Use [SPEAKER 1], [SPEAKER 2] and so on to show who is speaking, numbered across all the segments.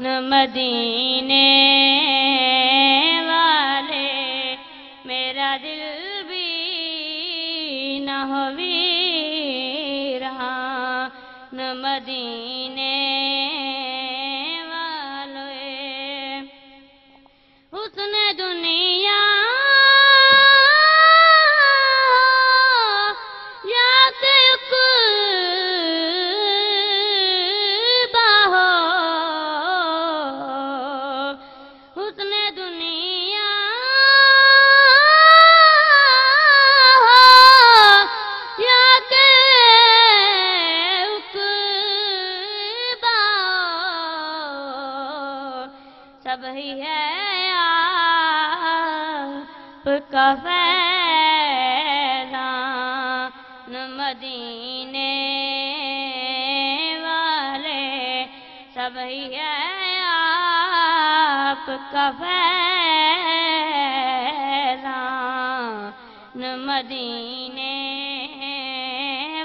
[SPEAKER 1] نہ مدینے والے میرا دل بھی نہ ہوئی رہا نہ مدینے والے حسن دنیا سب ہی ہے آپ کا فیضان مدینے والے سب ہی ہے آپ کا فیضان مدینے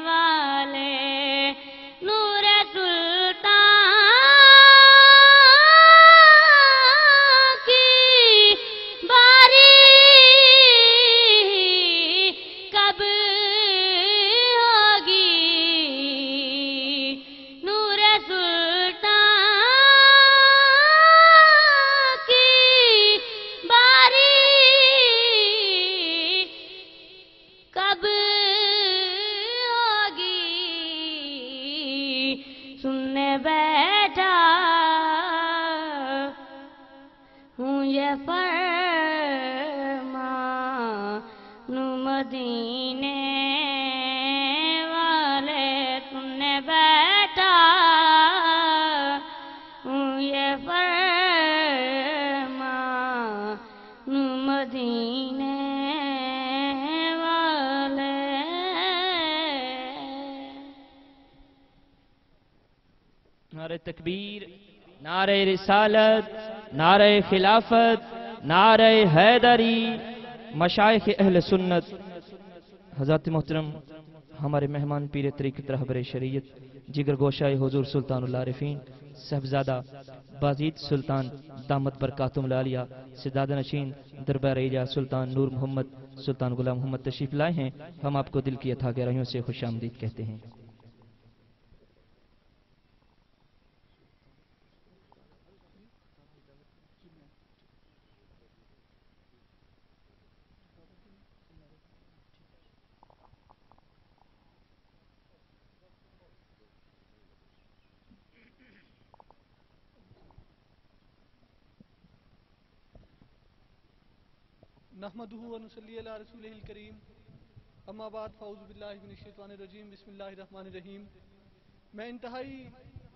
[SPEAKER 1] والے نور سننے بیٹھا ہوں یہ فرمان مدینے والے سننے بیٹھا ہوں یہ فرمان مدینے
[SPEAKER 2] نعرہ تکبیر، نعرہ رسالت، نعرہ خلافت، نعرہ حیدری، مشائخ اہل سنت، حضرات محترم ہمارے مہمان پیر طریقت رہبر شریعت جگر گوشہ حضور سلطان العارفین صاحبزادہ بازید سلطان دامت برکاتہم العالیہ سداد نشین دربار ایجا سلطان نور محمد سلطان غلام محمد تشریف لائے ہیں. ہم آپ کو دل کی اتھا گہرائیوں سے خوش آمدید کہتے ہیں.
[SPEAKER 3] نحمدہ ونصلی علی رسولہ الکریم اما بعد فاعوذ باللہ من الشیطان الرجیم بسم اللہ الرحمن الرحیم. میں انتہائی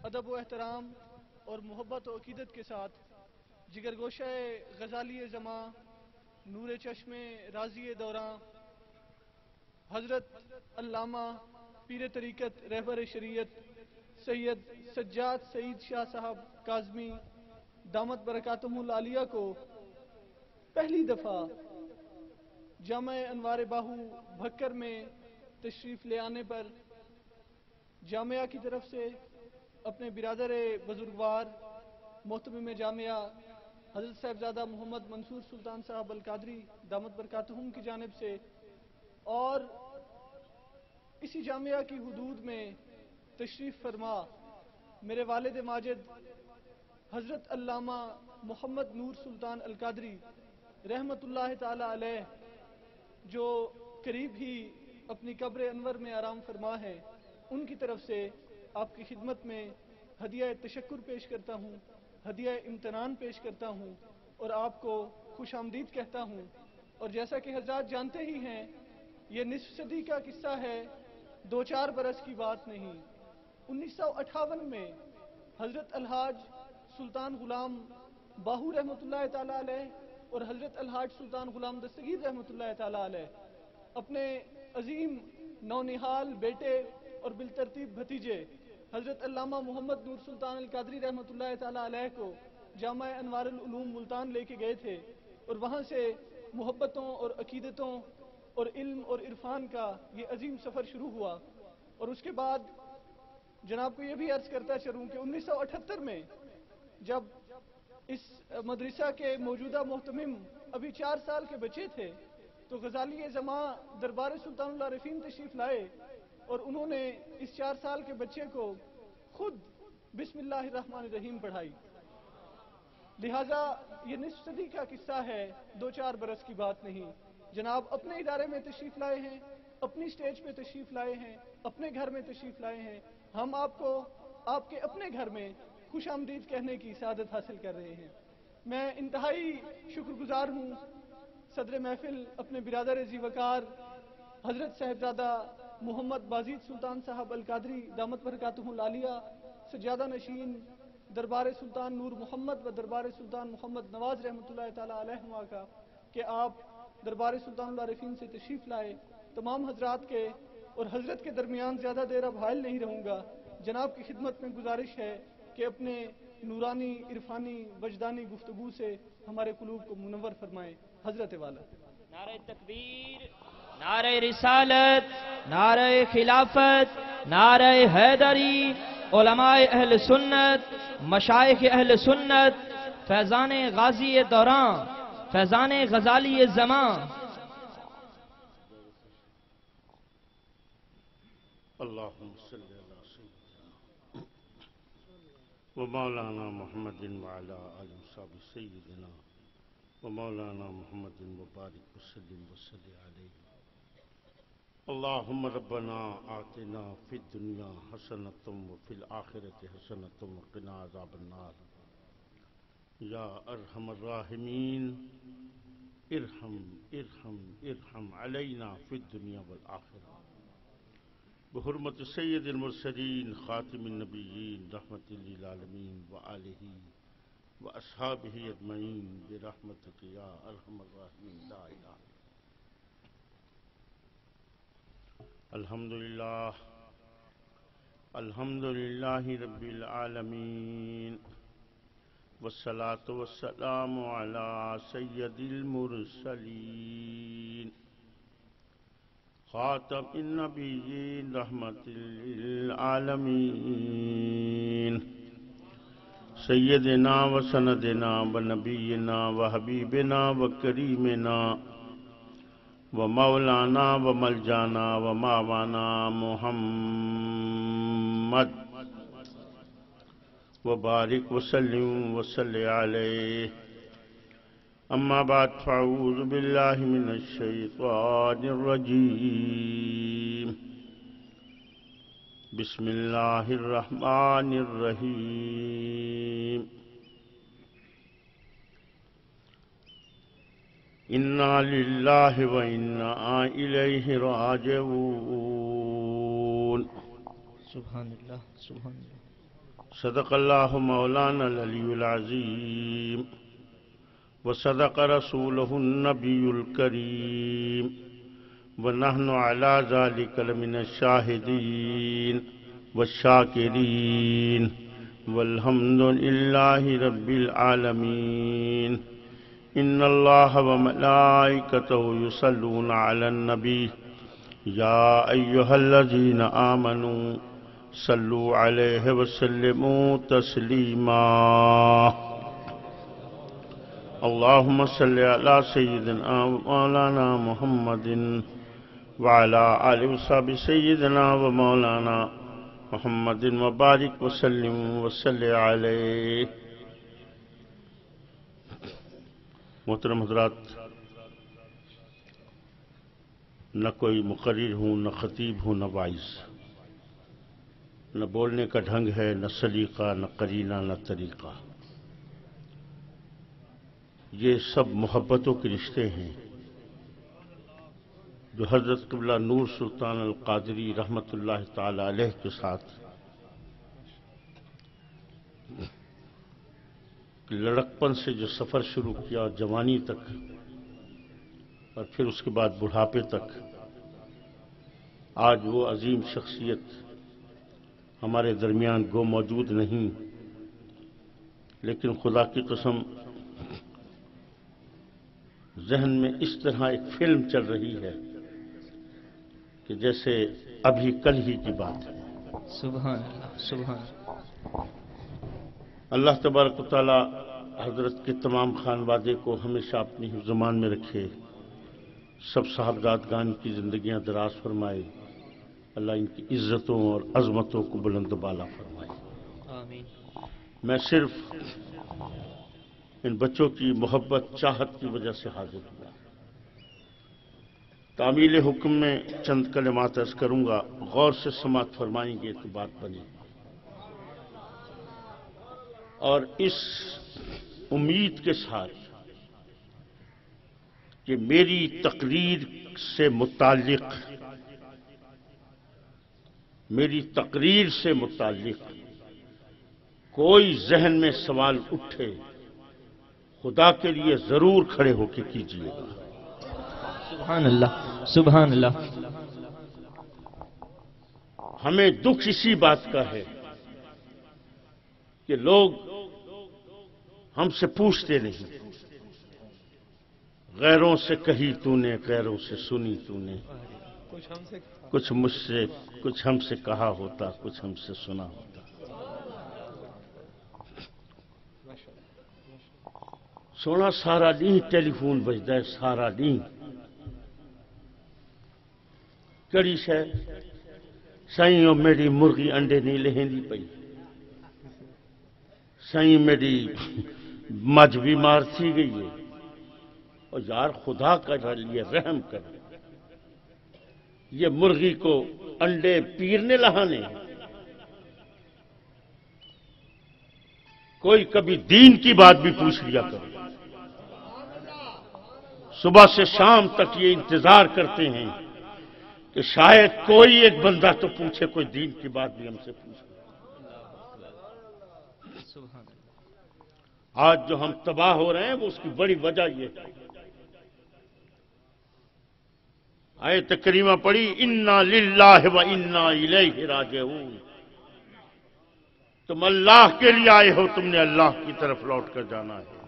[SPEAKER 3] ادب و احترام اور محبت و عقیدت کے ساتھ جگر گوشہ غزالی زماں نور چشم راضی دوراں حضرت علامہ پیر طریقت رہبر شریعت سید سجاد سعید شاہ صاحب کاظمی دامت برکاتہم العالیہ کو پہلی دفعہ جامع انوار باہو بھکر میں تشریف لے آنے پر جامعہ کی طرف سے اپنے برادر بزرگوار محتمم جامعہ حضرت صاحبزادہ محمد منصور سلطان صاحب القادری دامت برکاتہم کی جانب سے اور اسی جامعہ کی حدود میں تشریف فرما میرے والد ماجد حضرت علامہ محمد نور سلطان القادری رحمت اللہ تعالی علیہ جو قریب ہی اپنی قبر انور میں آرام فرما ہے، ان کی طرف سے آپ کی خدمت میں ہدیہ تشکر پیش کرتا ہوں، ہدیہ امتنان پیش کرتا ہوں اور آپ کو خوش آمدید کہتا ہوں. اور جیسا کہ حضرات جانتے ہی ہیں یہ نصف صدی کا قصہ ہے، 2-4 برس کی بات نہیں. 1958 میں حضرت الحاج سلطان غلام باہو رحمۃ اللہ تعالی علیہ اور حضرت الحاج سلطان غلام دستگیر رحمۃ اللہ تعالی علیہ اپنے عظیم نونہال بیٹے اور بالترتیب بھتیجے حضرت علامہ محمد نور سلطان القادری رحمۃ اللہ تعالی علیہ کو جامع انوار العلوم ملتان لے کے گئے تھے اور وہاں سے محبتوں اور عقیدتوں اور علم اور عرفان کا یہ عظیم سفر شروع ہوا. اور اس کے بعد جناب کو یہ بھی عرض کرتا چلوں کہ 1978 میں جب اس مدرسہ کے موجودہ محتمم ابھی 4 سال کے بچے تھے تو غزالی زماں دربار سلطان العارفین تشریف لائے اور انہوں نے اس 4 سال کے بچے کو خود بسم اللہ الرحمن الرحیم پڑھائی. لہٰذا یہ نصف صدی کا قصہ ہے، 2-4 برس کی بات نہیں. جناب اپنے ادارے میں تشریف لائے ہیں، اپنی سٹیج پہ تشریف لائے ہیں، اپنے گھر میں تشریف لائے ہیں. ہم آپ کو آپ کے اپنے گھر میں خوش آمدید کہنے کی سعادت حاصل کر رہے ہیں. میں انتہائی شکر گزار ہوں صدر محفل اپنے برادر عزی وقار حضرت صاحبزادہ محمد بازید سلطان صاحب القادری دامت برکاتہ العالیہ سجادہ نشین دربار سلطان نور محمد و دربار سلطان محمد نواز رحمۃ اللہ تعالی علیہ کا کہ آپ دربار سلطان العارفین سے تشریف لائے. تمام حضرات کے اور حضرت کے درمیان زیادہ دیر اب حائل نہیں رہوں گا. جناب کی خدمت میں گزارش ہے کہ اپنے نورانی عرفانی وجدانی گفتگو سے ہمارے قلوب کو منور فرمائیں. حضرت والا.
[SPEAKER 2] نعرہ تکبیر، نعرہ رسالت، نعرہ خلافت، نعرہ حیدری، علماء اہل سنت، مشائخ اہل سنت، فیضان غازی دوران، فیضان غزالی زمان.
[SPEAKER 4] اللہم صلی اللہ سیدنا و مولانا محمد وعلا آل وصحبہ سیدنا و مولانا محمد مبارک وسلم وصلی علیہ. اللہم ربنا آتنا فی الدنیا حسنۃ وفی الآخرۃ حسنۃ وقنا عذاب النار. یا ارحم الراحمین ارحم ارحم ارحم علینا فی الدنیا والآخرہ بحرمت سید المرسلین خاتم النبیین رحمت للعالمین وآلہ واصحابہ اجمعین برحمتک یا ارحم الراحمین لا الہ. الحمدللہ الحمدللہ رب العالمین والصلاة والسلام علی سید المرسلین خاتم النبیین رحمت للعالمین سیدنا و سندنا و نبینا و حبیبنا و کریمنا و مولانا و ملجانا و ماوانا محمد و بارک وسلم وصلی علیہ. اما بعد فاعوذ باللہ من الشیطان الرجیم. بسم اللہ الرحمن الرحیم. انا للہ و انا الیہ راجعون.
[SPEAKER 2] سبحان اللہ سبحان اللہ.
[SPEAKER 4] صدق اللہ مولانا العلی العظیم وصدق رسولہ النبی الکریم ونحن علی ذلک لمن الشاہدین والشاکرین والحمد للہ رب العالمین. ان اللہ وملائکتہ یصلون علی النبی یا ایہا الذین آمنوا صلوا علیہ وسلموا تسلیما. اللہم صلی علی سیدنا و مولانا محمد وعلا آل وصحبہ سیدنا و مولانا محمد وبارک وسلم وصلی علیہ. محترم حضرات، نہ کوئی مقرر ہوں، نہ خطیب ہوں، نہ واعظ. نہ بولنے کا ڈھنگ ہے، نہ سلیقہ، نہ قرینہ، نہ طریقہ. یہ سب محبتوں کے رشتے ہیں جو حضرت قبلہ نور سلطان القادری رحمت اللہ تعالی علیہ کے ساتھ لڑکپن سے جو سفر شروع کیا جوانی تک اور پھر اس کے بعد بڑھاپے تک، آج وہ عظیم شخصیت ہمارے درمیان گو موجود نہیں، لیکن خدا کی قسم ذہن میں اس طرح ایک فلم چل رہی ہے کہ جیسے ابھی کل ہی کی بات ہے.
[SPEAKER 2] سبحان اللہ سبحان اللہ.
[SPEAKER 4] اللہ تبارک و تعالی حضرت کے تمام خانوادے کو ہمیشہ اپنی زمان میں رکھے، سب صاحبزادگان کی زندگیاں دراز فرمائے، اللہ ان کی عزتوں اور عظمتوں کو بلند و بالا فرمائے۔
[SPEAKER 2] آمین۔
[SPEAKER 4] میں صرف ان بچوں کی محبت چاہت کی وجہ سے حاضر ہوا۔ تعمیل حکم میں چند کلمات عرض کروں گا، غور سے سماعت فرمائیں گے تو بات بنے، اور اس امید کے ساتھ کہ میری تقریر سے متعلق کوئی ذہن میں سوال اٹھے، خدا کے لیے ضرور کھڑے ہو کے کیجیے گا۔
[SPEAKER 2] سبحان اللہ، سبحان اللہ۔
[SPEAKER 4] ہمیں دکھ اسی بات کا ہے کہ لوگ ہم سے پوچھتے نہیں، غیروں سے کہی تو نے، غیروں سے سنی تو نے، کچھ مجھ سے، کچھ ہم سے کہا ہوتا، کچھ ہم سے سنا ہوتا۔ سونا سارا دن ٹیلی فون بجتا ہے، سارا دن کڑی شے سائیں میری مرغی انڈے نہیں لہندی پئی، سائیں میری مجھ بیمار تھی گئی ہے، اور یار خدا کا لیے رحم کر، یہ مرغی کو انڈے پیرنے لہانے، کوئی کبھی دین کی بات بھی پوچھ لیا کرو۔ صبح سے شام تک یہ انتظار کرتے ہیں کہ شاید کوئی ایک بندہ تو پوچھے، کوئی دین کی بات بھی ہم سے پوچھے۔ آج جو ہم تباہ ہو رہے ہیں وہ اس کی بڑی وجہ یہ ہے۔ آیت کریمہ پڑھی، انا للہ و انا الیہ راجعون، تم اللہ کے لیے آئے ہو، تم نے اللہ کی طرف لوٹ کر جانا ہے۔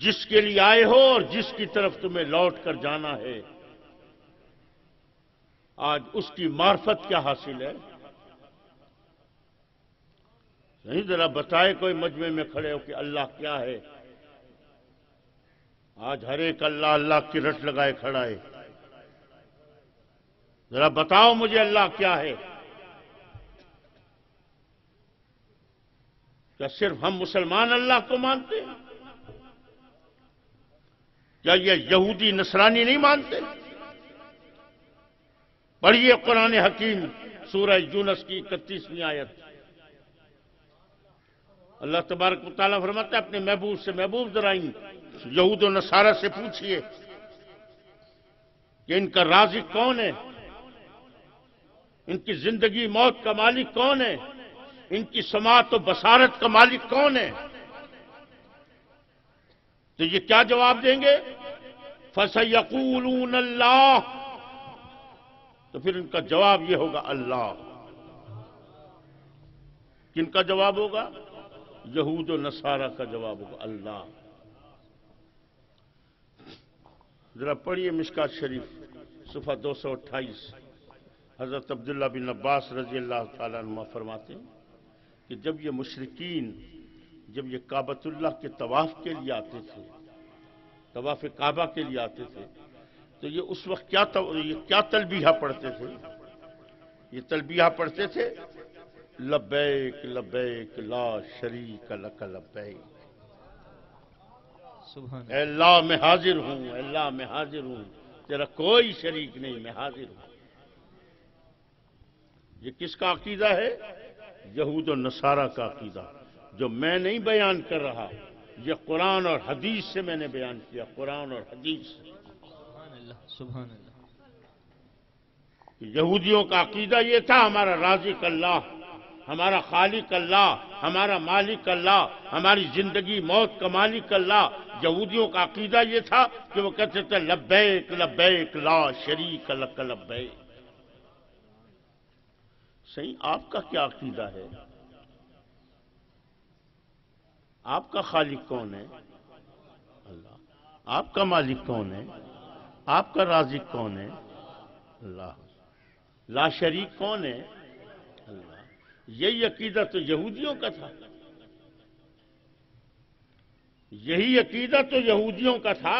[SPEAKER 4] جس کے لیے آئے ہو اور جس کی طرف تمہیں لوٹ کر جانا ہے، آج اس کی معرفت کیا حاصل ہے؟ نہیں ذرا بتائے کوئی مجمع میں کھڑے ہو کہ اللہ کیا ہے؟ آج ہر ایک اللہ اللہ کی رٹ لگائے کھڑا ہے۔ ذرا بتاؤ مجھے اللہ کیا ہے؟ کیا صرف ہم مسلمان اللہ کو مانتے ہیں؟ کیا یہ یہودی نصرانی نہیں مانتے؟ پڑھیے قرآن حکیم سورہ یونس کی 31ویں آیت، اللہ تبارک و تعالیٰ فرماتا ہے اپنے محبوب سے، محبوب ذرا یہود و نصارہ سے پوچھئے کہ ان کا رازق کون ہے، ان کی زندگی موت کا مالک کون ہے، ان کی سماعت و بصارت کا مالک کون ہے؟ تو یہ کیا جواب دیں گے؟ فَسَيَقُولُونَ اللَّهُ، تو پھر ان کا جواب یہ ہوگا اللہ۔ کن کا جواب ہوگا؟ یہود و نصارہ کا جواب ہوگا اللہ۔ ذرا پڑھیے مشکات شریف صفحہ 228، حضرت عبداللہ بن عباس رضی اللہ تعالیٰ عنہ فرماتے ہیں کہ جب یہ مشرکین جب یہ کعبۃ اللہ کے طواف کے لیے آتے تھے، طواف کعبہ کے لیے آتے تھے، تو یہ اس وقت کیا تلبیہ پڑھتے تھے؟ یہ تلبیہ پڑھتے تھے لبیک لبیک لا شریک لک لبیک، اے اللہ میں حاضر ہوں، اے اللہ میں حاضر ہوں، تیرا کوئی شریک نہیں، میں حاضر ہوں۔ یہ کس کا عقیدہ ہے؟ یہود و نصارہ کا عقیدہ، جو میں نہیں بیان کر رہا، یہ قرآن اور حدیث سے میں نے بیان کیا، قرآن اور حدیث سے۔
[SPEAKER 2] سبحان اللہ۔
[SPEAKER 4] یہودیوں کا عقیدہ یہ تھا ہمارا رازق اللہ، ہمارا خالق اللہ، ہمارا مالک اللہ، ہماری زندگی موت کا مالک اللہ۔ یہودیوں کا عقیدہ یہ تھا کہ وہ کہتے تھے لبیک لبیک لا شریک لک لبیک۔ صحیح، آپ کا کیا عقیدہ ہے؟ آپ کا خالق کون ہے؟ اللہ۔ آپ کا مالک کون ہے؟ آپ کا رازق کون ہے؟ اللہ۔ لا شریک کون ہے؟ اللہ۔ یہی عقیدہ تو یہودیوں کا تھا، یہی عقیدہ تو یہودیوں کا تھا،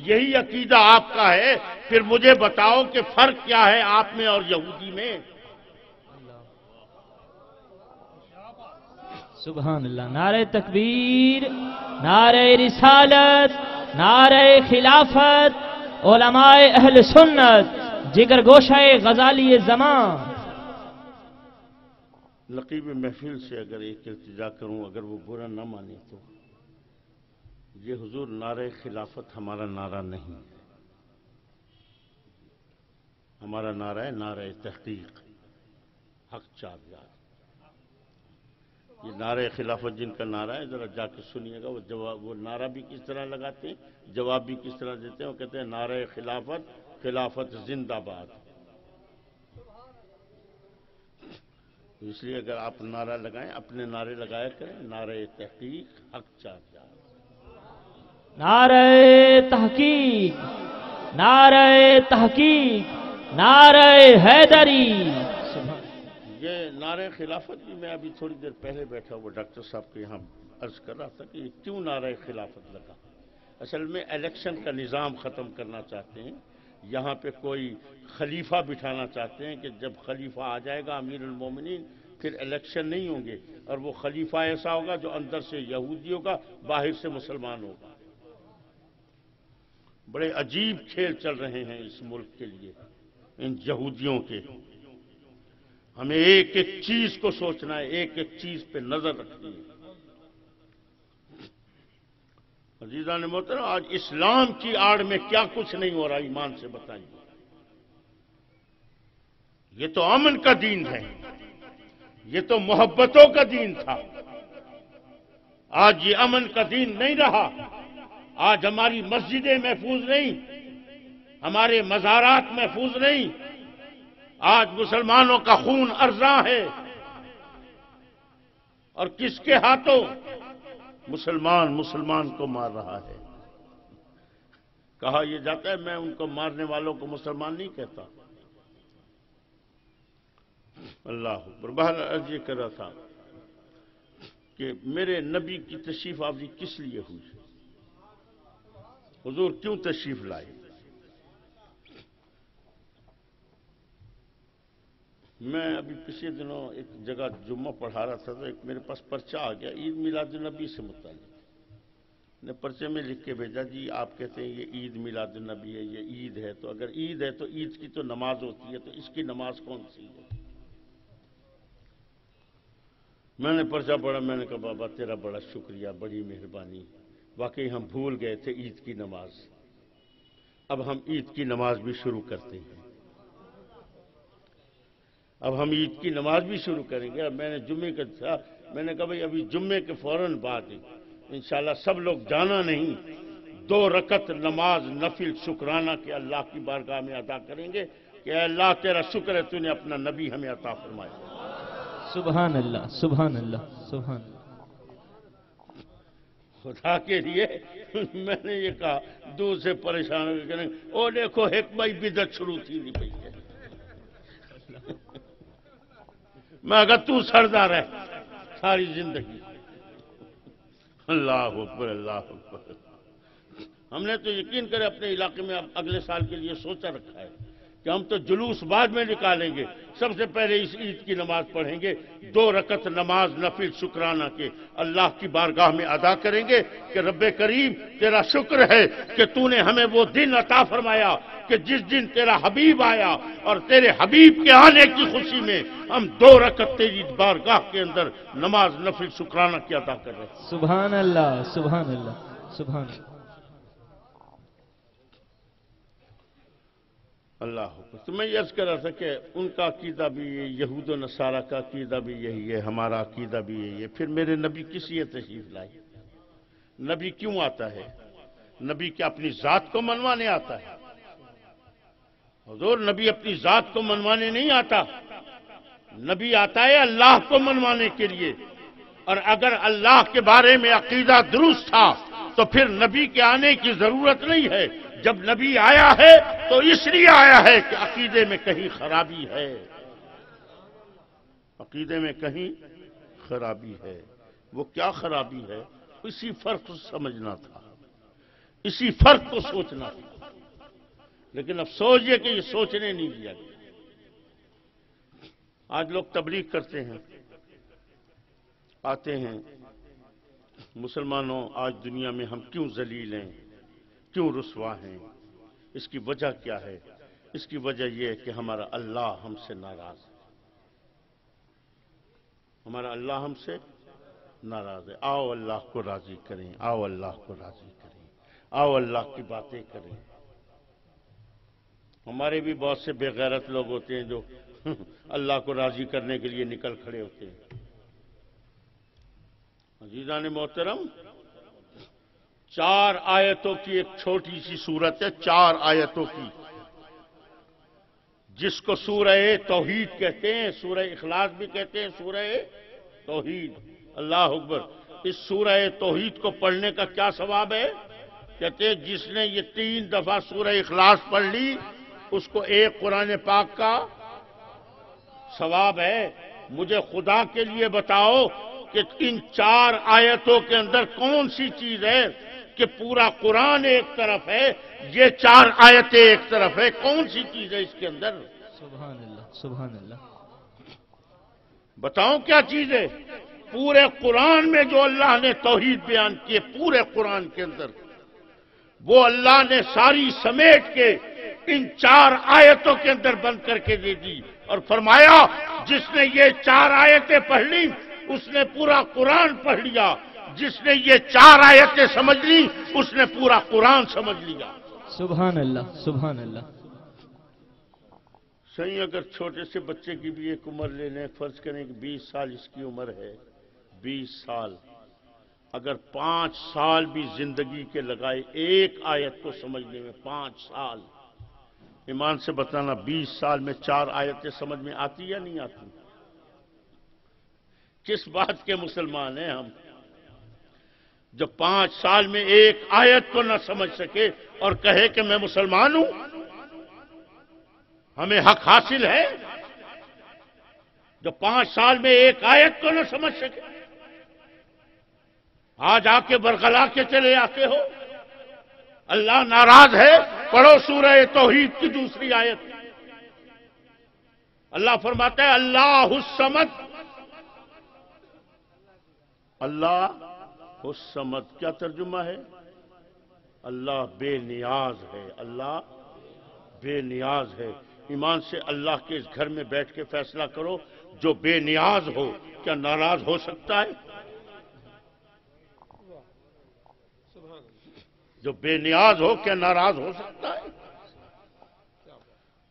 [SPEAKER 4] یہی عقیدہ آپ کا ہے۔ پھر مجھے بتاؤ کہ فرق کیا ہے آپ میں اور یہودی میں؟
[SPEAKER 2] سبحان اللہ، نعرہ تکبیر، نعرہ رسالت، نعرہ خلافت، علماء اہل سنت، جگر گوشہ غزالی زمان۔
[SPEAKER 4] نقیب محفل سے اگر ایک التجا کروں، اگر وہ برا نہ مانے تو یہ حضور نعرہ خلافت ہمارا نعرہ نہیں، ہمارا نعرہ ہے نعرہ تحقیق، حق چار یار۔ یہ نعرہ خلافت جن کا نعرہ ہے، ذرا جا کے سنیے گا، وہ نعرہ بھی کس طرح لگاتے ہیں، جواب بھی کس طرح دیتے ہیں۔ وہ کہتے ہیں نعرہ خلافت، خلافت زندہ باد۔ اس لیے اگر آپ نعرہ لگائیں، اپنے نعرے لگایا کریں، نعرہ تحقیق، حق چار یار۔
[SPEAKER 2] نعرہ تحقیق، نعرہ تحقیق، نعرہ حیدری۔
[SPEAKER 4] یہ نعرہ خلافت بھی میں ابھی تھوڑی دیر پہلے بیٹھا ہوا ڈاکٹر صاحب کے یہاں عرض کر رہا تھا کہ یہ کیوں نعرہ خلافت لگا۔ اصل میں الیکشن کا نظام ختم کرنا چاہتے ہیں، یہاں پہ کوئی خلیفہ بٹھانا چاہتے ہیں کہ جب خلیفہ آ جائے گا امیر المومنین پھر الیکشن نہیں ہوں گے، اور وہ خلیفہ ایسا ہوگا جو اندر سے یہودی ہوگا، باہر سے مسلمان ہوگا۔ بڑے عجیب کھیل چل رہے ہیں اس ملک کے لیے ان یہودیوں کے۔ ہمیں ایک ایک چیز کو سوچنا ہے، ایک ایک چیز پہ نظر رکھنی ہے۔ عزیزان محترم، آج اسلام کی آڑ میں کیا کچھ نہیں ہو رہا، ایمان سے بتائیے۔ یہ تو امن کا دین ہے، یہ تو محبتوں کا دین تھا، آج یہ امن کا دین نہیں رہا۔ آج ہماری مسجدیں محفوظ نہیں، ہمارے مزارات محفوظ نہیں، آج مسلمانوں کا خون ارزاں ہے، اور کس کے ہاتھوں؟ مسلمان کو مار رہا ہے۔ کہا یہ جاتا ہے میں ان کو مارنے والوں کو مسلمان نہیں کہتا۔ اللہ اکبر۔ بہرحال یہ کر رہا تھا کہ میرے نبی کی تشریف آوری کس لیے ہوئی، حضور کیوں تشریف لائے؟ میں ابھی پچھلے دنوں ایک جگہ جمعہ پڑھا رہا تھا تو ایک میرے پاس پرچہ آ گیا عید میلاد النبی سے متعلق۔ نے پرچے میں لکھ کے بھیجا جی آپ کہتے ہیں یہ عید میلاد النبی ہے، یہ عید ہے، تو اگر عید ہے تو عید کی تو نماز ہوتی ہے، تو اس کی نماز کون سی ہے؟ میں نے پرچہ پڑھا، میں نے کہا بابا تیرا بڑا شکریہ، بڑی مہربانی، واقعی ہم بھول گئے تھے عید کی نماز۔ اب ہم عید کی نماز بھی شروع کرتے ہیں، اب ہم عید کی نماز بھی شروع کریں گے۔ اب میں نے جمعے کا تھا، میں نے کہا بھائی ابھی جمعے کے فوراً بعد انشاءاللہ سب لوگ جانا نہیں، 2 رکعت نماز نفل شکرانہ کے اللہ کی بارگاہ میں ادا کریں گے کہ اے اللہ تیرا شکر ہے تو نے اپنا نبی ہمیں عطا فرمایا۔
[SPEAKER 2] سبحان اللہ، سبحان اللہ، سبحان اللہ۔
[SPEAKER 4] خدا کے لیے میں نے یہ کہا دور سے پریشان ہو کے کہنے او دیکھو ایک بھائی بدعت شروع تھی نہیں پئی ہے۔ میں اگر تو سردار ہے ساری زندگی۔ اللہ اکبر، اللہ اکبر۔ ہم نے تو یقین کرے اپنے علاقے میں اب اگلے سال کے لیے سوچا رکھا ہے کہ ہم تو جلوس بعد میں نکالیں گے، سب سے پہلے اس عید کی نماز پڑھیں گے، 2 رکعت نماز نفل شکرانہ کے اللہ کی بارگاہ میں ادا کریں گے کہ رب کریم تیرا شکر ہے کہ تو نے ہمیں وہ دن عطا فرمایا کہ جس دن تیرا حبیب آیا، اور تیرے حبیب کے آنے کی خوشی میں ہم 2 رکعت تیری بارگاہ کے اندر نماز نفل شکرانہ کی ادا کر رہے ہیں۔
[SPEAKER 2] سبحان اللہ، سبحان اللہ، سبحان اللہ۔
[SPEAKER 4] اللہ حکم۔ تو میں یہ عرض کر رہا تھا کہ ان کا عقیدہ بھی یہ، یہود و نصارہ کا عقیدہ بھی یہی ہے، ہمارا عقیدہ بھی یہی ہے۔ پھر میرے نبی کس لیے تشریف لائے؟ نبی کیوں آتا ہے؟ نبی کیا اپنی ذات کو منوانے آتا ہے؟ حضور نبی اپنی ذات کو منوانے نہیں آتا، نبی آتا ہے اللہ کو منوانے کے لیے۔ اور اگر اللہ کے بارے میں عقیدہ درست تھا تو پھر نبی کے آنے کی ضرورت نہیں ہے۔ جب نبی آیا ہے تو اس لیے آیا ہے کہ عقیدے میں کہیں خرابی ہے۔ عقیدے میں کہیں خرابی ہے. وہ کیا خرابی ہے؟ اسی فرق کو سمجھنا تھا، اسی فرق کو سوچنا تھا، لیکن افسوس یہ کہ یہ سوچنے نہیں دیا گیا. آج لوگ تبلیغ کرتے ہیں، آتے ہیں، مسلمانوں آج دنیا میں ہم کیوں ذلیل ہیں، کیوں رسوا ہیں؟ اس کی وجہ کیا ہے؟ اس کی وجہ یہ ہے کہ ہمارا اللہ ہم سے ناراض ہے. ہمارا اللہ ہم سے ناراض ہے. آؤ اللہ کو راضی کریں، آؤ اللہ کو راضی کریں، آؤ اللہ کی باتیں کریں. ہمارے بھی بہت سے بے غیرت لوگ ہوتے ہیں جو اللہ کو راضی کرنے کے لیے نکل کھڑے ہوتے ہیں. عزیزان محترم، 4 آیتوں کی ایک چھوٹی سی سورت ہے، 4 آیتوں کی، جس کو سورہ توحید کہتے ہیں، سورہ اخلاص بھی کہتے ہیں، سورہ توحید. اللہ اکبر. اس سورہ توحید کو پڑھنے کا کیا ثواب ہے؟ کہتے ہیں جس نے یہ 3 دفعہ سورہ اخلاص پڑھ لی اس کو ایک قرآن پاک کا ثواب ہے. مجھے خدا کے لیے بتاؤ کہ ان 4 آیتوں کے اندر کون سی چیز ہے کہ پورا قرآن ایک طرف ہے، یہ 4 آیتیں ایک طرف ہے، کون سی چیز ہے اس کے اندر؟
[SPEAKER 2] سبحان اللہ، سبحان اللہ.
[SPEAKER 4] بتاؤں کیا چیز ہے؟ پورے قرآن میں جو اللہ نے توحید بیان کی ہے، پورے قرآن کے اندر وہ اللہ نے ساری سمیٹ کے ان 4 آیتوں کے اندر بند کر کے دے دی اور فرمایا جس نے یہ 4 آیتیں پڑھ لی اس نے پورا قرآن پڑھ لیا، جس نے یہ 4 آیتیں سمجھ لی اس نے پورا قرآن سمجھ لیا.
[SPEAKER 2] سبحان اللہ، سبحان اللہ.
[SPEAKER 4] صحیح. اگر چھوٹے سے بچے کی بھی ایک عمر لے لیں، فرض کریں کہ 20 سال اس کی عمر ہے، 20 سال، اگر 5 سال بھی زندگی کے لگائے ایک آیت کو سمجھنے میں، 5 سال، ایمان سے بتانا 20 سال میں 4 آیتیں سمجھ میں آتی یا نہیں آتی؟ کس بات کے مسلمان ہیں ہم جب 5 سال میں ایک آیت کو نہ سمجھ سکے اور کہے کہ میں مسلمان ہوں، ہمیں حق حاصل ہے؟ جب 5 سال میں ایک آیت کو نہ سمجھ سکے، آج آ کے برگلا کے چلے آتے ہو. اللہ ناراض ہے. پڑھو سورہ توحید کی دوسری آیت. اللہ فرماتا ہے اللہ الصمد. اللہ الصمد کیا ترجمہ ہے؟ اللہ بے نیاز ہے. اللہ بے نیاز ہے. ایمان سے اللہ کے اس گھر میں بیٹھ کے فیصلہ کرو، جو بے نیاز ہو کیا ناراض ہو سکتا ہے؟ جو بے نیاز ہو کیا ناراض ہو سکتا ہے؟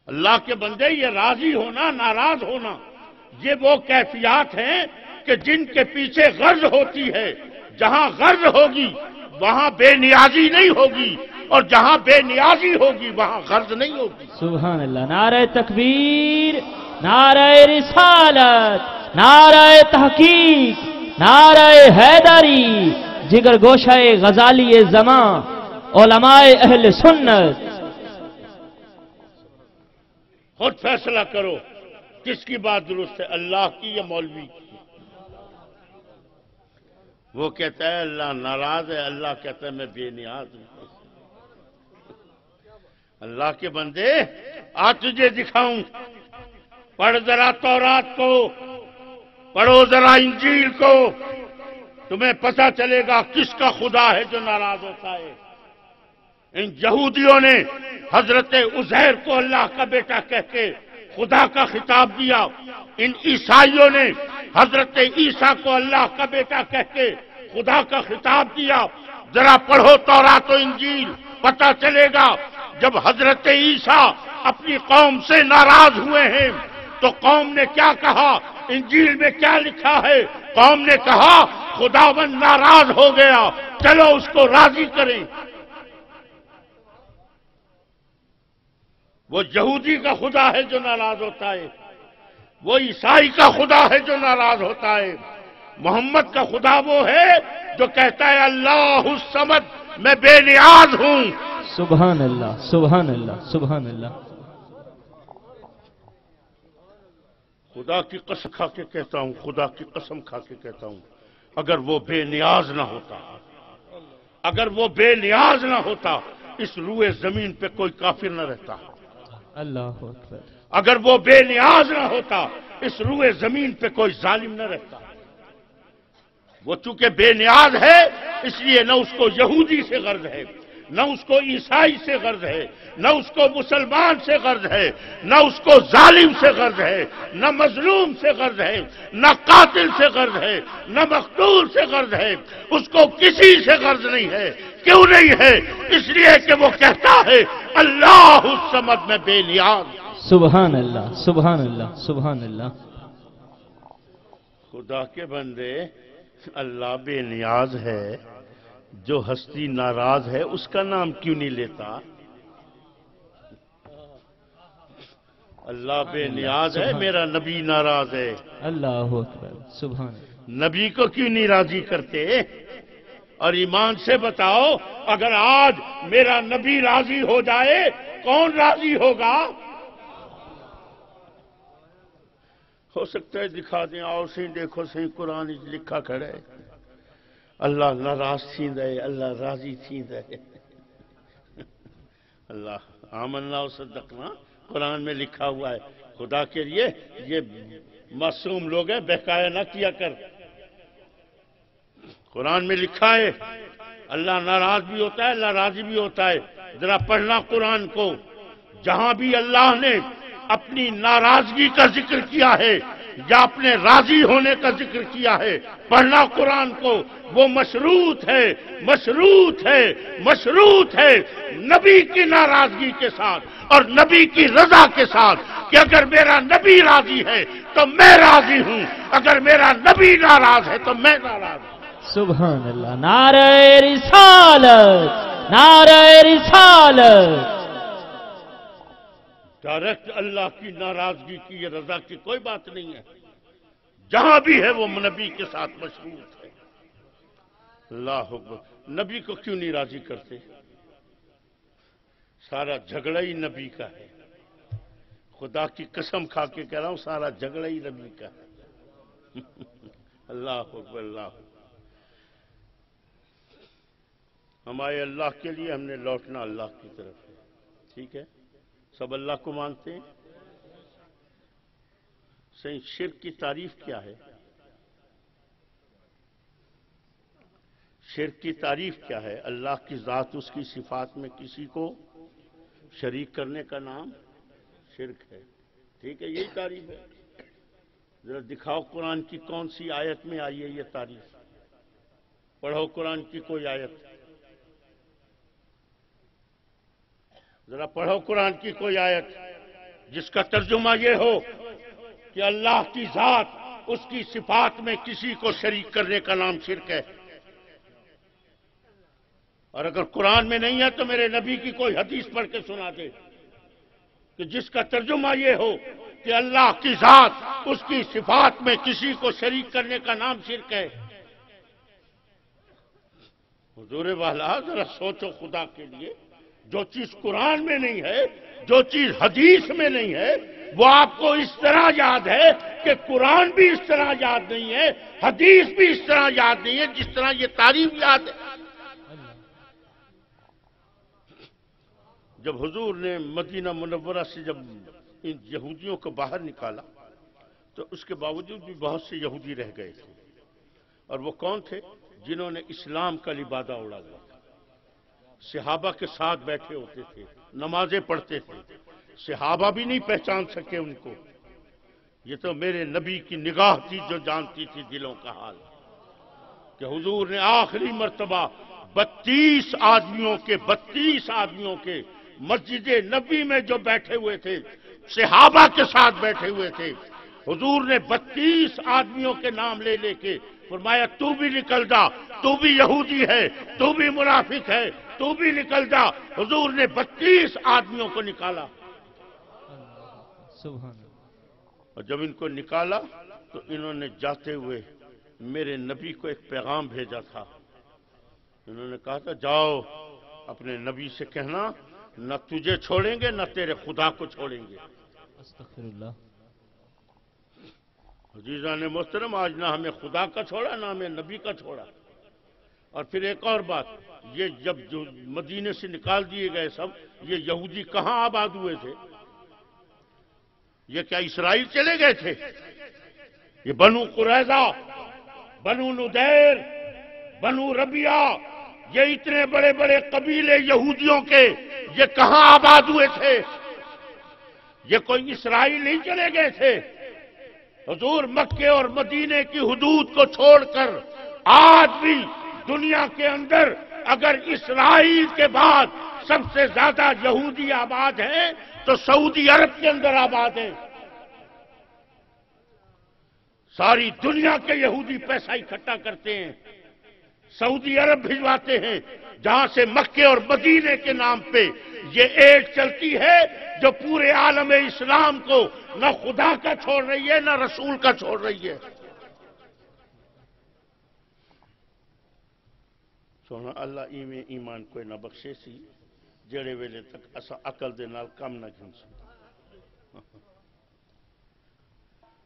[SPEAKER 4] اللہ کے بندے، یہ راضی ہونا، ناراض ہونا، یہ وہ کیفیات ہیں کہ جن کے پیچھے غرض ہوتی ہے. جہاں غرض ہوگی وہاں بے نیازی نہیں ہوگی، اور جہاں بے نیازی ہوگی وہاں غرض نہیں ہوگی.
[SPEAKER 2] سبحان اللہ. نعرہ تکبیر، نعرہ رسالت، نعرہ تحقیق، نعرہ حیدری، جگر گوشہ غزالی زمان، علماء اہل سنت.
[SPEAKER 4] خود فیصلہ کرو کس کی بات درست ہے، اللہ کی یا مولوی کی؟ وہ کہتا ہے اللہ ناراض ہے، اللہ کہتا ہے میں بے نیاز ہوں. اللہ کے بندے، آج تجھے دکھاؤں. پڑھ ذرا تورات کو، پڑھو ذرا انجیل کو، تمہیں پتہ چلے گا کس کا خدا ہے جو ناراض ہوتا ہے. ان یہودیوں نے حضرت عزیر کو اللہ کا بیٹا کہہ کے خدا کا خطاب دیا. ان عیسائیوں نے حضرت عیسیٰ کو اللہ کا بیٹا کہہ کے خدا کا خطاب دیا. ذرا پڑھو تورات و انجیل، پتہ چلے گا جب حضرت عیسیٰ اپنی قوم سے ناراض ہوئے ہیں تو قوم نے کیا کہا، انجیل میں کیا لکھا ہے. قوم نے کہا خداوند ناراض ہو گیا، چلو اس کو راضی کریں. وہ یہودی کا خدا ہے جو ناراض ہوتا ہے، وہ عیسائی کا خدا ہے جو ناراض ہوتا ہے. محمد کا خدا وہ ہے جو کہتا ہے اللہ الصمد، میں بے نیاز ہوں.
[SPEAKER 2] سبحان اللہ، سبحان اللہ، سبحان اللہ.
[SPEAKER 4] خدا کی قسم کھا کے کہتا ہوں، خدا کی قسم کھا کے کہتا ہوں، اگر وہ بے نیاز نہ ہوتا، اگر وہ بے نیاز نہ ہوتا، اس روئے زمین پہ کوئی کافر نہ رہتا۔
[SPEAKER 2] اللہ اکبر۔
[SPEAKER 4] اگر وہ بے نیاز نہ ہوتا، اس روئے زمین پہ کوئی ظالم نہ رہتا۔ وہ چونکہ بے نیاز ہے، اس لیے نہ اس کو یہودی سے غرض ہے، نہ اس کو عیسائی سے غرض ہے، نہ اس کو مسلمان سے غرض ہے، نہ اس کو ظالم سے غرض ہے، نہ مظلوم سے غرض ہے، نہ قاتل سے غرض ہے، نہ مقتول سے غرض ہے، اس کو کسی سے غرض نہیں ہے۔ کیوں نہیں ہے؟ اس لیے کہ وہ کہتا ہے اللہ الصمد، میں بے نیاز۔
[SPEAKER 2] سبحان اللہ، سبحان اللہ، سبحان اللہ۔
[SPEAKER 4] خدا کے بندے، اللہ بے نیاز ہے، جو ہستی ناراض ہے اس کا نام کیوں نہیں لیتا؟ اللہ بے نیاز ہے، میرا نبی ناراض ہے،
[SPEAKER 2] اللہ اکبر، سبحان اللہ۔
[SPEAKER 4] نبی کو کیوں نہیں راضی کرتے؟ اور ایمان سے بتاؤ، اگر آج میرا نبی راضی ہو جائے، کون راضی ہوگا؟ ہو سکتا ہے دکھا دیں، آؤ صحیح دیکھو صحیح، قرآن لکھا کھڑا ہے اللہ ناراض تھیند ہے، اللہ راضی تھیند ہے۔ اللہ آمنا و صدقنا قرآن میں لکھا ہوا ہے۔ خدا کے لیے یہ معصوم لوگ ہیں، بہکایا نہ کیا کر۔ قرآن میں لکھا ہے اللہ ناراض بھی ہوتا ہے، اللہ راضی بھی ہوتا ہے۔ ذرا پڑھنا قرآن کو، جہاں بھی اللہ نے اپنی ناراضگی کا ذکر کیا ہے یا اپنے راضی ہونے کا ذکر کیا ہے، پڑھنا قرآن کو، وہ مشروط ہے، مشروط ہے، مشروط ہے نبی کی ناراضگی کے ساتھ اور نبی کی رضا کے ساتھ، کہ اگر میرا نبی راضی ہے تو میں راضی ہوں، اگر میرا نبی ناراض ہے تو میں ناراض ہوں۔
[SPEAKER 2] سبحان اللہ۔ نعرہ رسالت، نعرہ رسالت۔
[SPEAKER 4] ڈائریکٹ اللہ کی ناراضگی کی یا رضا کی کوئی بات نہیں ہے، جہاں بھی ہے وہ نبی کے ساتھ مشروط ہے۔ اللہ اکبر۔ نبی کو کیوں نہیں راضی کرتے؟ سارا جھگڑا ہی نبی کا ہے، خدا کی قسم کھا کے کہہ رہا ہوں، سارا جھگڑا ہی نبی کا ہے۔ اللہ اکبر، اللہ اکبر۔ ہمارے اللہ کے لیے ہم نے لوٹنا اللہ کی طرف ہے، ٹھیک ہے؟ سب اللہ کو مانتے ہیں؟ صحیح، شرک کی تعریف کیا ہے؟ شرک کی تعریف کیا ہے؟ اللہ کی ذات، اس کی صفات میں کسی کو شریک کرنے کا نام شرک ہے، ٹھیک ہے؟ یہی تعریف ہے۔ ذرا دکھاؤ قرآن کی کون سی آیت میں آئی ہے یہ تعریف؟ پڑھو قرآن کی کوئی آیت، ذرا پڑھو قرآن کی کوئی آیت جس کا ترجمہ یہ ہو کہ اللہ کی ذات، اس کی صفات میں کسی کو شریک کرنے کا نام شرک ہے۔ اور اگر قرآن میں نہیں ہے تو میرے نبی کی کوئی حدیث پڑھ کے سنا دے کہ جس کا ترجمہ یہ ہو کہ اللہ کی ذات، اس کی صفات میں کسی کو شریک کرنے کا نام شرک ہے۔ حضور والا ذرا سوچو خدا کے لیے، جو چیز قرآن میں نہیں ہے، جو چیز حدیث میں نہیں ہے، وہ آپ کو اس طرح یاد ہے کہ قرآن بھی اس طرح یاد نہیں ہے، حدیث بھی اس طرح یاد نہیں ہے جس طرح یہ تعریف یاد ہے۔ جب حضور نے مدینہ منورہ سے جب ان یہودیوں کو باہر نکالا تو اس کے باوجود بھی بہت سے یہودی رہ گئے تھے، اور وہ کون تھے؟ جنہوں نے اسلام کا لبادہ اڑا ہوا تھا، صحابہ کے ساتھ بیٹھے ہوتے تھے، نمازیں پڑھتے تھے، صحابہ بھی نہیں پہچان سکے ان کو۔ یہ تو میرے نبی کی نگاہ تھی جو جانتی تھی دلوں کا حال، کہ حضور نے آخری مرتبہ 32 آدمیوں کے مسجد نبی میں جو بیٹھے ہوئے تھے، صحابہ کے ساتھ بیٹھے ہوئے تھے، حضور نے 32 آدمیوں کے نام لے لے کے فرمایا تو بھی نکل جا، تو بھی یہودی ہے، تو بھی منافق ہے، تو بھی نکل جا۔ حضور نے 32 آدمیوں کو نکالا،
[SPEAKER 2] سبحان اللہ۔
[SPEAKER 4] اور جب ان کو نکالا تو انہوں نے جاتے ہوئے میرے نبی کو ایک پیغام بھیجا تھا۔ انہوں نے کہا تھا جاؤ اپنے نبی سے کہنا نہ تجھے چھوڑیں گے نہ تیرے خدا کو چھوڑیں گے۔
[SPEAKER 2] استغفر اللہ۔
[SPEAKER 4] عزیزان محترم، آج نہ ہمیں خدا کا چھوڑا نہ ہمیں نبی کا چھوڑا. اور پھر ایک اور بات، یہ جب جو مدینے سے نکال دیے گئے سب، یہ یہودی کہاں آباد ہوئے تھے؟ یہ کیا اسرائیل چلے گئے تھے؟ یہ بنو قریظہ، بنو نذیر، بنو ربیعہ، یہ اتنے بڑے بڑے قبیلے یہودیوں کے، یہ کہاں آباد ہوئے تھے؟ یہ کوئی اسرائیل نہیں چلے گئے تھے. حضور مکے اور مدینے کی حدود کو چھوڑ کر آج بھی دنیا کے اندر اگر اسرائیل کے بعد سب سے زیادہ یہودی آباد ہیں تو سعودی عرب کے اندر آباد ہیں. ساری دنیا کے یہودی پیسہ اکٹھا کرتے ہیں، سعودی عرب بھجواتے ہیں، جہاں سے مکے اور مدینے کے نام پہ یہ ایڈ چلتی ہے جو پورے عالم اسلام کو نہ خدا کا چھوڑ رہی ہے نہ رسول کا چھوڑ رہی ہے. سونا اللہ ایمان کوئی نہ بخشے سی جڑے ویلے تک اسا عقل دے نال کم نہ گھن سو.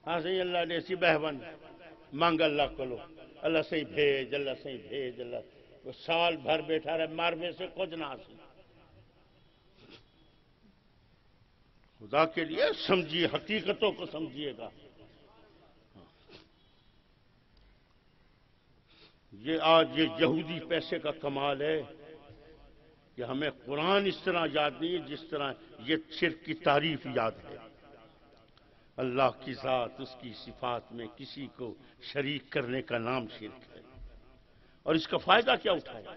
[SPEAKER 4] ہاں صحیح اللہ نے سی بہون مانگ اللہ کلو، اللہ صحیح بھیج، اللہ صحیح بھیج، اللہ وہ سال بھر بیٹھا رہے مارنے سے کچھ نہ حاصل. خدا کے لیے سمجھیے، حقیقتوں کو سمجھیے گا. یہ آج یہ یہودی پیسے کا کمال ہے کہ ہمیں قرآن اس طرح یاد نہیں ہے جس طرح یہ شرک کی تعریف یاد ہے. اللہ کی ذات، اس کی صفات میں کسی کو شریک کرنے کا نام شرک ہے. اور اس کا فائدہ کیا اٹھایا؟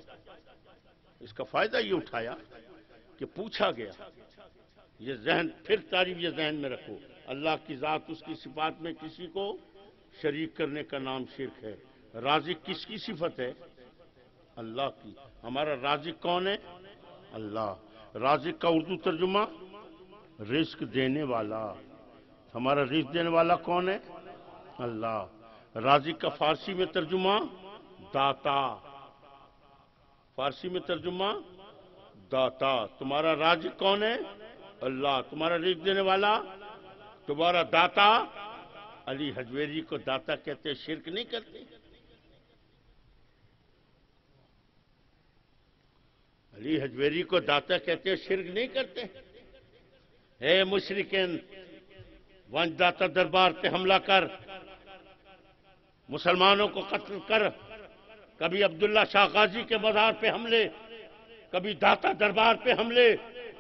[SPEAKER 4] اس کا فائدہ یہ اٹھایا کہ پوچھا گیا، یہ ذہن پھر تعریف یہ ذہن میں رکھو، اللہ کی ذات، اس کی صفات میں کسی کو شریک کرنے کا نام شرک ہے. رازق کس کی صفت ہے؟ اللہ کی. ہمارا رازق کون ہے؟ اللہ. رازق کا اردو ترجمہ رزق دینے والا. ہمارا رزق دینے والا کون ہے؟ اللہ. رازق کا فارسی میں ترجمہ داتا. فارسی میں ترجمہ داتا. تمہارا رازق کون ہے؟ اللہ. تمہارا رزق دینے والا، تمہارا داتا. علی حجویری کو داتا کہتے، شرک نہیں کرتے. علی حجویری کو داتا کہتے، شرک نہیں کرتے. اے مشرکین، ونج داتا دربار پہ حملہ کر، مسلمانوں کو قتل کر. کبھی عبداللہ شاہ غازی کے مزار پہ حملے، کبھی داتا دربار پہ حملے،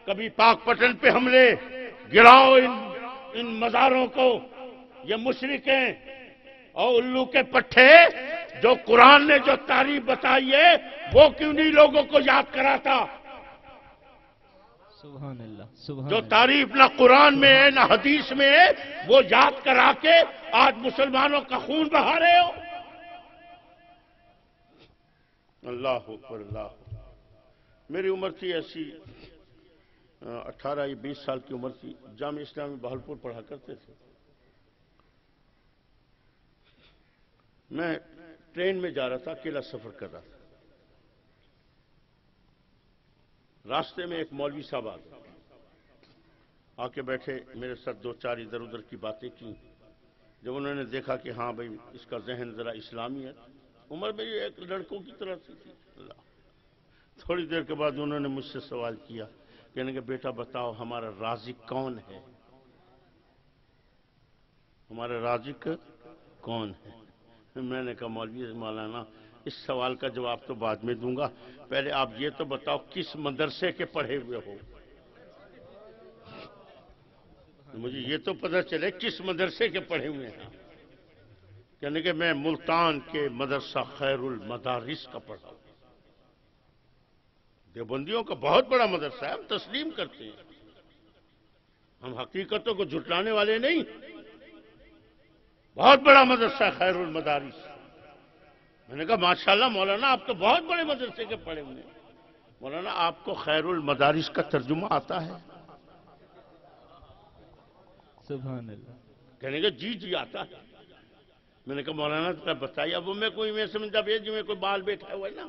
[SPEAKER 4] کبھی پاک پٹن پہ حملے. گراؤ ان مزاروں کو. یہ مشرک ہیں اور الو کے پٹھے جو قرآن نے جو تعریف بتائی ہے وہ کیوں نہیں لوگوں کو یاد کراتا؟
[SPEAKER 2] سبحان اللہ، سبحان
[SPEAKER 4] جو
[SPEAKER 2] اللہ.
[SPEAKER 4] تعریف نہ قرآن میں ہے نہ حدیث میں ہے وہ یاد کرا کے آج مسلمانوں کا خون بہا رہے ہو. اللہ اکبر، اللہ اکبر. میری عمر تھی ایسی 18 یا 20 سال کی عمر تھی. جامعہ اسلامی بہلپور پڑھا کرتے تھے. میں ٹرین میں جا رہا تھا، اکیلا سفر کر رہا تھا. راستے میں ایک مولوی صاحب آ کے بیٹھے، میرے ساتھ دو چار ادھر ادھر کی باتیں کی. جب انہوں نے دیکھا کہ ہاں بھائی اس کا ذہن ذرا اسلامی ہے، عمر میری ایک لڑکوں کی طرح سے تھی. اللہ. تھوڑی دیر کے بعد انہوں نے مجھ سے سوال کیا، کہنے کہ بیٹا بتاؤ ہمارا رازق کون ہے؟ ہمارا رازق کون ہے؟ میں نے کہا مولوی مولانا اس سوال کا جواب تو بعد میں دوں گا، پہلے آپ یہ تو بتاؤ کس مدرسے کے پڑھے ہوئے ہو؟ مجھے یہ تو پتہ چلے کس مدرسے کے پڑھے ہوئے ہیں. کہنے کہ میں ملتان کے مدرسہ خیر المدارس کا پڑھا ہوں. دیوبندیوں کا بہت بڑا مدرسہ ہے، ہم تسلیم کرتے ہیں، ہم حقیقتوں کو جھٹلانے والے نہیں. بہت بڑا مدرسہ خیر المدارس. میں نے کہا ماشاءاللہ مولانا آپ تو بہت بڑے مدرسے کے پڑھے ہوئے ہیں. مولانا آپ کو خیر المدارس کا ترجمہ آتا ہے؟
[SPEAKER 2] سبحان اللہ.
[SPEAKER 4] کہنے کہ جی جی آتا ہے. میں نے کہا مولانا تو بتائیے. اب میں کوئی میں سمجھتا پیا جی میں کوئی بال بیٹھا ہوا ہے نا،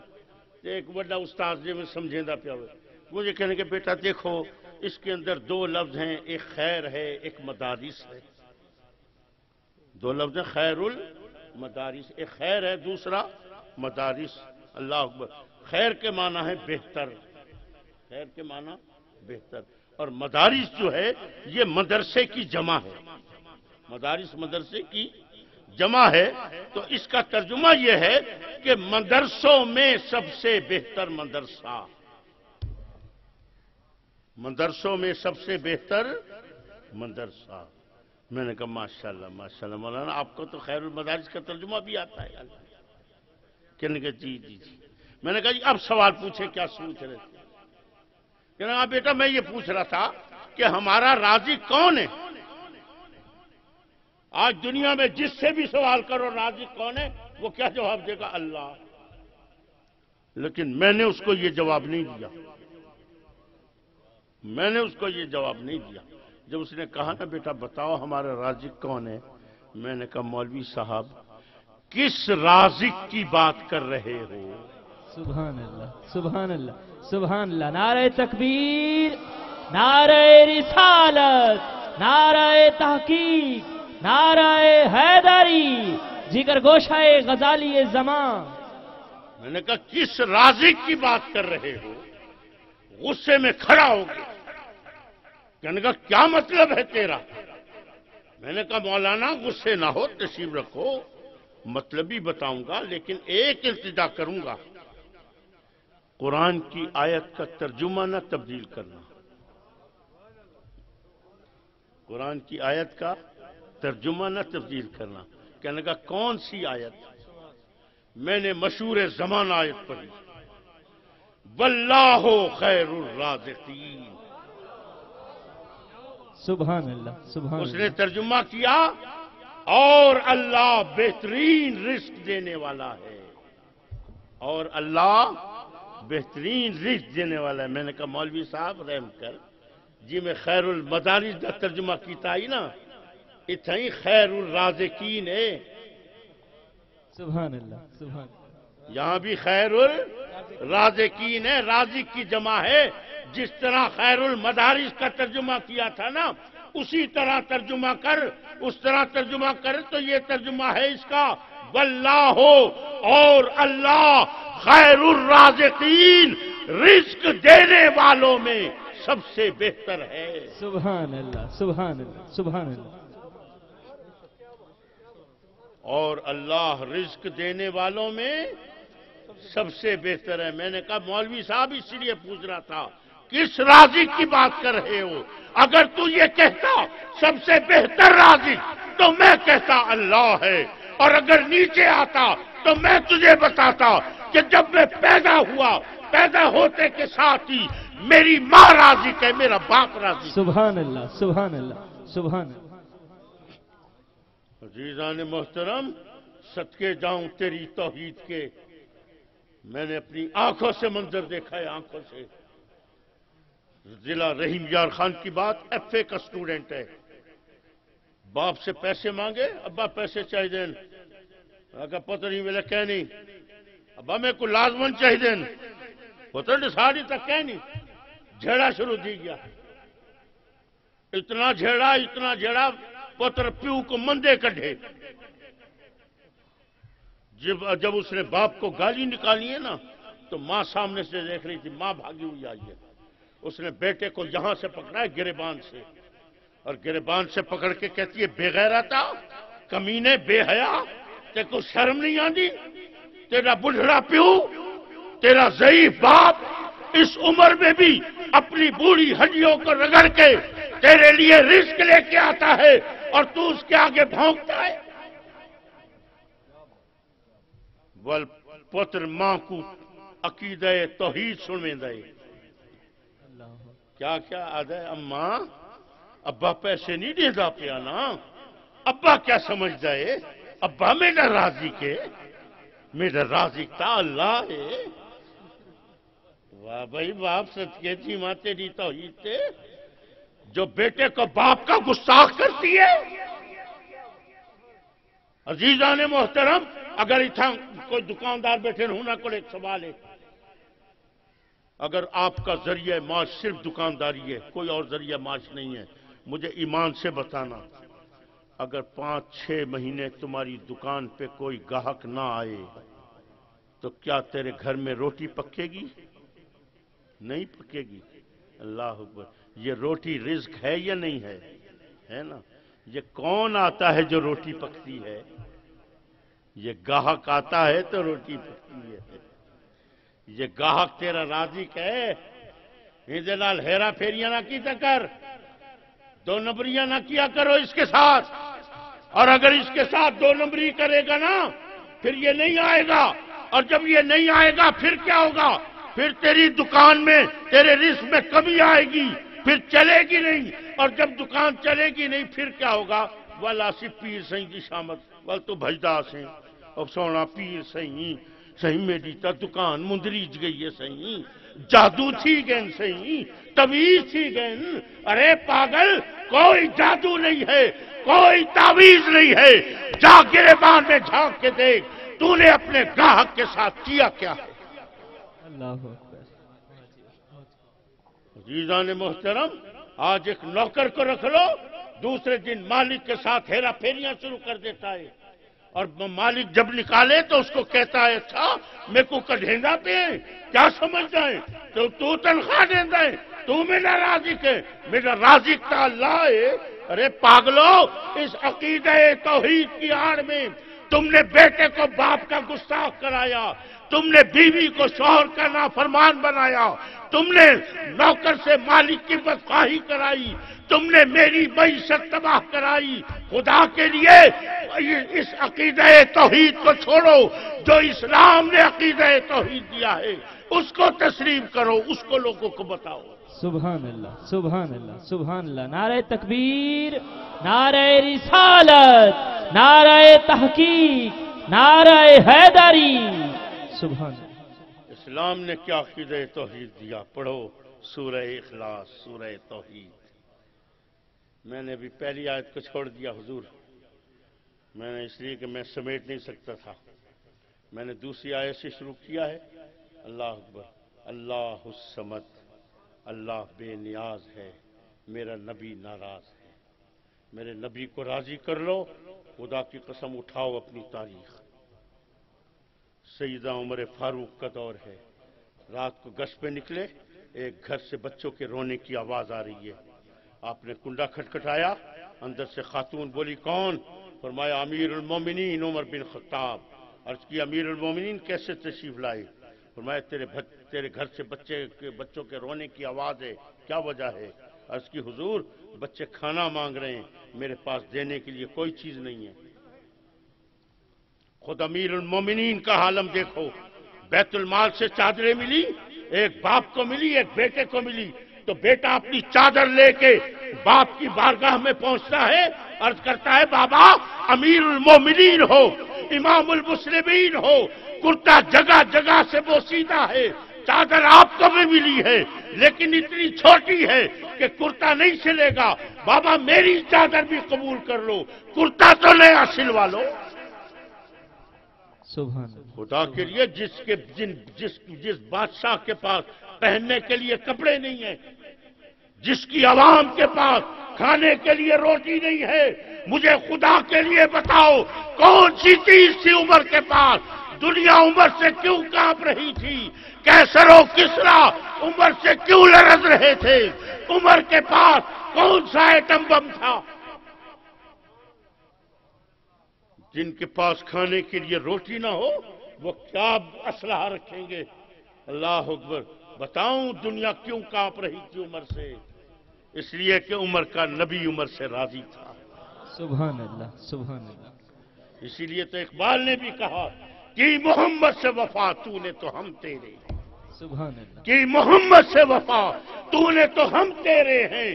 [SPEAKER 4] ایک بڑا استاد جی میں سمجھیندہ پیا ہوا. مجھے کہنے کہ بیٹا دیکھو اس کے اندر دو لفظ ہیں، ایک خیر ہے ایک مدارس ہے. دو لفظ ہیں، خیر المدارس، ایک خیر ہے، دوسرا مدارس۔ اللہ اکبر۔ خیر کے معنی ہے بہتر، خیر کے معنی بہتر، اور مدارس جو ہے یہ مدرسے کی جمع ہے، مدارس مدرسے کی جمع ہے۔ تو اس کا ترجمہ یہ ہے کہ مدرسوں میں سب سے بہتر مدرسہ، مدرسوں میں سب سے بہتر مدرسہ۔ میں نے کہا ماشاءاللہ ماشاءاللہ مولانا، آپ کو تو خیر المدارس کا ترجمہ بھی آتا ہے۔ کہنے کہ جی جی جی۔ میں نے کہا جی اب سوال پوچھے، کیا سوچ رہے تھے؟ کہنے کہا بیٹا میں یہ پوچھ رہا تھا کہ ہمارا رازق کون ہے؟ آج دنیا میں جس سے بھی سوال کرو رازق کون ہے، وہ کیا جواب دے گا؟ اللہ۔ لیکن میں نے اس کو یہ جواب نہیں دیا، میں نے اس کو یہ جواب نہیں دیا۔ جب اس نے کہا نا بیٹا بتاؤ ہمارا رازق کون ہے، میں نے کہا مولوی صاحب کس رازق کی بات کر رہے ہو؟
[SPEAKER 2] سبحان اللہ سبحان اللہ سبحان اللہ۔ نعرہ تکبیر، نعرہ رسالت، نعرہ تحقیق، نعرہ حیدری، جگر گوشہ غزالی زمان۔
[SPEAKER 4] میں نے کہا کس رازق کی بات کر رہے ہو؟ غصے میں کھڑا ہو گیا، کہنے کا کیا مطلب ہے تیرا؟ میں نے کہا مولانا غصے نہ ہو، تشریف رکھو، مطلب بھی بتاؤں گا، لیکن ایک التجا کروں گا، قرآن کی آیت کا ترجمہ نہ تبدیل کرنا، قرآن کی آیت کا ترجمہ نہ تبدیل کرنا۔ کہنے کا کون سی آیت؟ میں نے مشہور زمان آیت پڑھی، واللہ خیر الرازقین۔
[SPEAKER 2] سبحان اللہ سبحان
[SPEAKER 4] اس نے
[SPEAKER 2] اللہ۔
[SPEAKER 4] ترجمہ کیا اور اللہ بہترین رزق دینے والا ہے، اور اللہ بہترین رزق دینے والا ہے۔ میں نے کہا مولوی صاحب رحم کر جی، میں خیر المدارس کا ترجمہ کیتا ہی نا، اتنا ہی خیر الرازقین ہے،
[SPEAKER 2] سبحان اللہ سبحان اللہ۔
[SPEAKER 4] یہاں بھی خیر الرازقین ہے، رازق کی جمع ہے۔ جس طرح خیر المدارس کا ترجمہ کیا تھا نا، اسی طرح ترجمہ کر، اس طرح ترجمہ کر تو یہ ترجمہ ہے اس کا، واللہ اور اللہ خیر الرازقین، رزق دینے والوں میں سب سے بہتر ہے۔
[SPEAKER 2] سبحان اللہ سبحان اللہ سبحان اللہ۔
[SPEAKER 4] اور اللہ رزق دینے والوں میں سب سے بہتر ہے۔ میں نے کہا مولوی صاحب اس لیے پوچھ رہا تھا کس رازق کی بات کر رہے ہو؟ اگر تو یہ کہتا سب سے بہتر رازق تو میں کہتا اللہ ہے، اور اگر نیچے آتا تو میں تجھے بتاتا کہ جب میں پیدا ہوا، پیدا ہوتے کے ساتھ ہی میری ماں رازق ہے، میرا باپ رازق ہے۔
[SPEAKER 2] سبحان اللہ سبحان اللہ سبحان اللہ۔
[SPEAKER 4] عزیزان محترم، صدقے جاؤں تیری توحید کے، میں نے اپنی آنکھوں سے منظر دیکھا ہے، آنکھوں سے۔ ضلع رحیم یار خان کی بات، ایف اے کا سٹوڈنٹ ہے، باپ سے پیسے مانگے، ابا پیسے چاہیے دین، اگر پتہ نہیں ملے کہ نہیں، ابا میں کو لازمن چاہیے دین، پتہ نہیں ساڑی تک کہ نہیں، جھیڑا شروع دی گیا، اتنا جھیڑا پتر پیو کو مندے کڈھے۔ جب اس نے باپ کو گالی نکالی ہے نا، تو ماں سامنے سے دیکھ رہی تھی، ماں بھاگی ہوئی آئی ہے۔ اس نے بیٹے کو یہاں سے پکڑا ہے گریبان سے، اور گریبان سے پکڑ کے کہتی ہے بے غیرتا، کمینے، بے حیا، تے کو شرم نہیں آندی؟ تیرا بڑھڑا پیو، تیرا ضعیف باپ اس عمر میں بھی اپنی بوڑھی ہڈیوں کو رگڑ کے تیرے لیے رزق لے کے آتا ہے، اور تو اس کے آگے بھونکتا ہے۔ ول پتر ماں کو عقیدہ توحید سنویں دے، کیا کیا آدھے اماں ابا پیسے نہیں دے دا پیا نا، ابا کیا سمجھ دے، ابا میرا رازق ہے، میرا رازق تا اللہ ہے۔ واہ بھائی باپ، صدقے جی ماں تیری توحید تے، جو بیٹے کو باپ کا گستاخ کرتی ہے۔ عزیزان محترم، اگر اتھا کوئی دکاندار بیٹھے ہونا کو ایک سوال ہے، اگر آپ کا ذریعہ معاش صرف دکانداری ہے، کوئی اور ذریعہ معاش نہیں ہے، مجھے ایمان سے بتانا، اگر 5-6 مہینے تمہاری دکان پہ کوئی گاہک نہ آئے تو کیا تیرے گھر میں روٹی پکے گی؟ نہیں پکے گی۔ اللہ اکبر۔ یہ روٹی رزق ہے یا نہیں ہے؟ ہے نا؟ یہ کون آتا ہے جو روٹی پکتی ہے؟ یہ گاہک آتا ہے تو روٹی پکتی ہے۔ یہ گاہک تیرا رازق ہے۔ اندے نال ہیرا پھیریاں نہ کیتا کر، 2 نمبریاں نہ کیا کرو اس کے ساتھ۔ اور اگر اس کے ساتھ 2 نمبری کرے گا نا پھر یہ نہیں آئے گا، اور جب یہ نہیں آئے گا پھر کیا ہوگا؟ پھر تیری دکان میں تیرے رزق میں کمی آئے گی، پھر چلے گی نہیں، اور جب دکان چلے گی نہیں پھر کیا ہوگا؟ والا سی پیر سہی کی شامت وال تو بھجدا سے اب سونا پیر سہی میری تا دکان مندریج گئی ہے سہی، جادو تھی گئن سہی، تعویذ تھی گئن۔ ارے پاگل، کوئی جادو نہیں ہے، کوئی تعویذ نہیں ہے۔ جا گریبان میں جھانک کے دیکھ تو نے اپنے گاہک کے ساتھ کیا کیا ہے۔
[SPEAKER 2] اللہ اکبر۔
[SPEAKER 4] عزیزان محترم، آج ایک نوکر کو رکھ لو، دوسرے دن مالک کے ساتھ ہیرا پھیریاں شروع کر دیتا ہے، اور مالک جب نکالے تو اس کو کہتا ہے اچھا میں کو کڈھیندا پہ ہے، کیا سمجھتا ہے؟ تو تنخواہ دیندا ہے، تو میرا رازق ہے، میرا رازق تا اللہ ہے۔ ارے پاگلو، اس عقیدہ توحید کی آڑ میں تم نے بیٹے کو باپ کا گستاخ کرایا، تم نے بیوی کو شوہر کا نافرمان بنایا، تم نے نوکر سے مالک کی بدخواہی کرائی، تم نے میری معیشت تباہ کرائی۔ خدا کے لیے اس عقیدہ توحید کو چھوڑو، جو اسلام نے عقیدہ توحید دیا ہے اس کو تسلیم کرو، اس کو لوگوں کو بتاؤ۔
[SPEAKER 2] سبحان اللہ، سبحان اللہ، سبحان اللہ۔ نعرہ تکبیر، نعرہ رسالت، نعرہ تحقیق، نعرہ حیدری۔ سبحان اللہ۔
[SPEAKER 4] اسلام نے کیا عقیدہ توحید دیا؟ پڑھو سورہ اخلاص، سورہ توحید۔ میں نے ابھی پہلی آیت کو چھوڑ دیا حضور، میں نے اس لیے کہ میں سمیٹ نہیں سکتا تھا، میں نے دوسری آیت سے شروع کیا ہے۔ اللہ اکبر۔ اللہ الصمد، اللہ بے نیاز ہے، میرا نبی ناراض ہے۔ میرے نبی کو راضی کر لو، خدا کی قسم اٹھاؤ اپنی تاریخ۔ سیدہ عمر فاروق کا دور ہے، رات کو گشت پہ نکلے، ایک گھر سے بچوں کے رونے کی آواز آ رہی ہے، آپ نے کنڈا کھٹکھٹایا، اندر سے خاتون بولی کون؟ فرمایا امیر المومنین عمر بن خطاب۔ عرض کی امیر المومنین کیسے تشریف لائے؟ فرمایا تیرے گھر سے بچوں کے رونے کی آواز ہے، کیا وجہ ہے؟ عرض کی حضور بچے کھانا مانگ رہے ہیں، میرے پاس دینے کے لیے کوئی چیز نہیں ہے۔ خود امیر المومنین کا عالم دیکھو، بیت المال سے چادریں ملی، ایک باپ کو ملی ایک بیٹے کو ملی، تو بیٹا اپنی چادر لے کے باپ کی بارگاہ میں پہنچتا ہے، عرض کرتا ہے بابا امیر المومنین ہو، امام المسلمین ہو، کرتا جگہ جگہ سے بوسیدہ ہے، چادر آپ کو بھی ملی ہے لیکن اتنی چھوٹی ہے کہ کرتا نہیں سلے گا، بابا میری چادر بھی قبول کر لو، کرتا تو نیا سلوا لو۔
[SPEAKER 2] سبحان اللہ۔
[SPEAKER 4] خدا کے لیے جس بادشاہ کے پاس پہننے کے لیے کپڑے نہیں ہیں، جس کی عوام کے پاس کھانے کے لیے روٹی نہیں ہے، مجھے خدا کے لیے بتاؤ کون سی چیز تھی عمر کے پاس؟ دنیا عمر سے کیوں کانپ رہی تھی؟ کیسر و کسرا عمر سے کیوں لرز رہے تھے؟ عمر کے پاس کون سا ایٹم بم تھا؟ جن کے پاس کھانے کے لیے روٹی نہ ہو وہ کیا اسلحہ رکھیں گے؟ اللہ اکبر۔ بتاؤں دنیا کیوں کانپ رہی تھی عمر سے؟ اس لیے کہ عمر کا نبی عمر سے راضی تھا۔
[SPEAKER 2] سبحان اللہ، سبحان اللہ۔
[SPEAKER 4] اسی لیے تو اقبال نے بھی کہا کہ محمد سے وفا تو نے تو ہم تیرے،
[SPEAKER 2] سبحان اللہ۔
[SPEAKER 4] کہ محمد سے وفا تو نے تو ہم تیرے ہیں،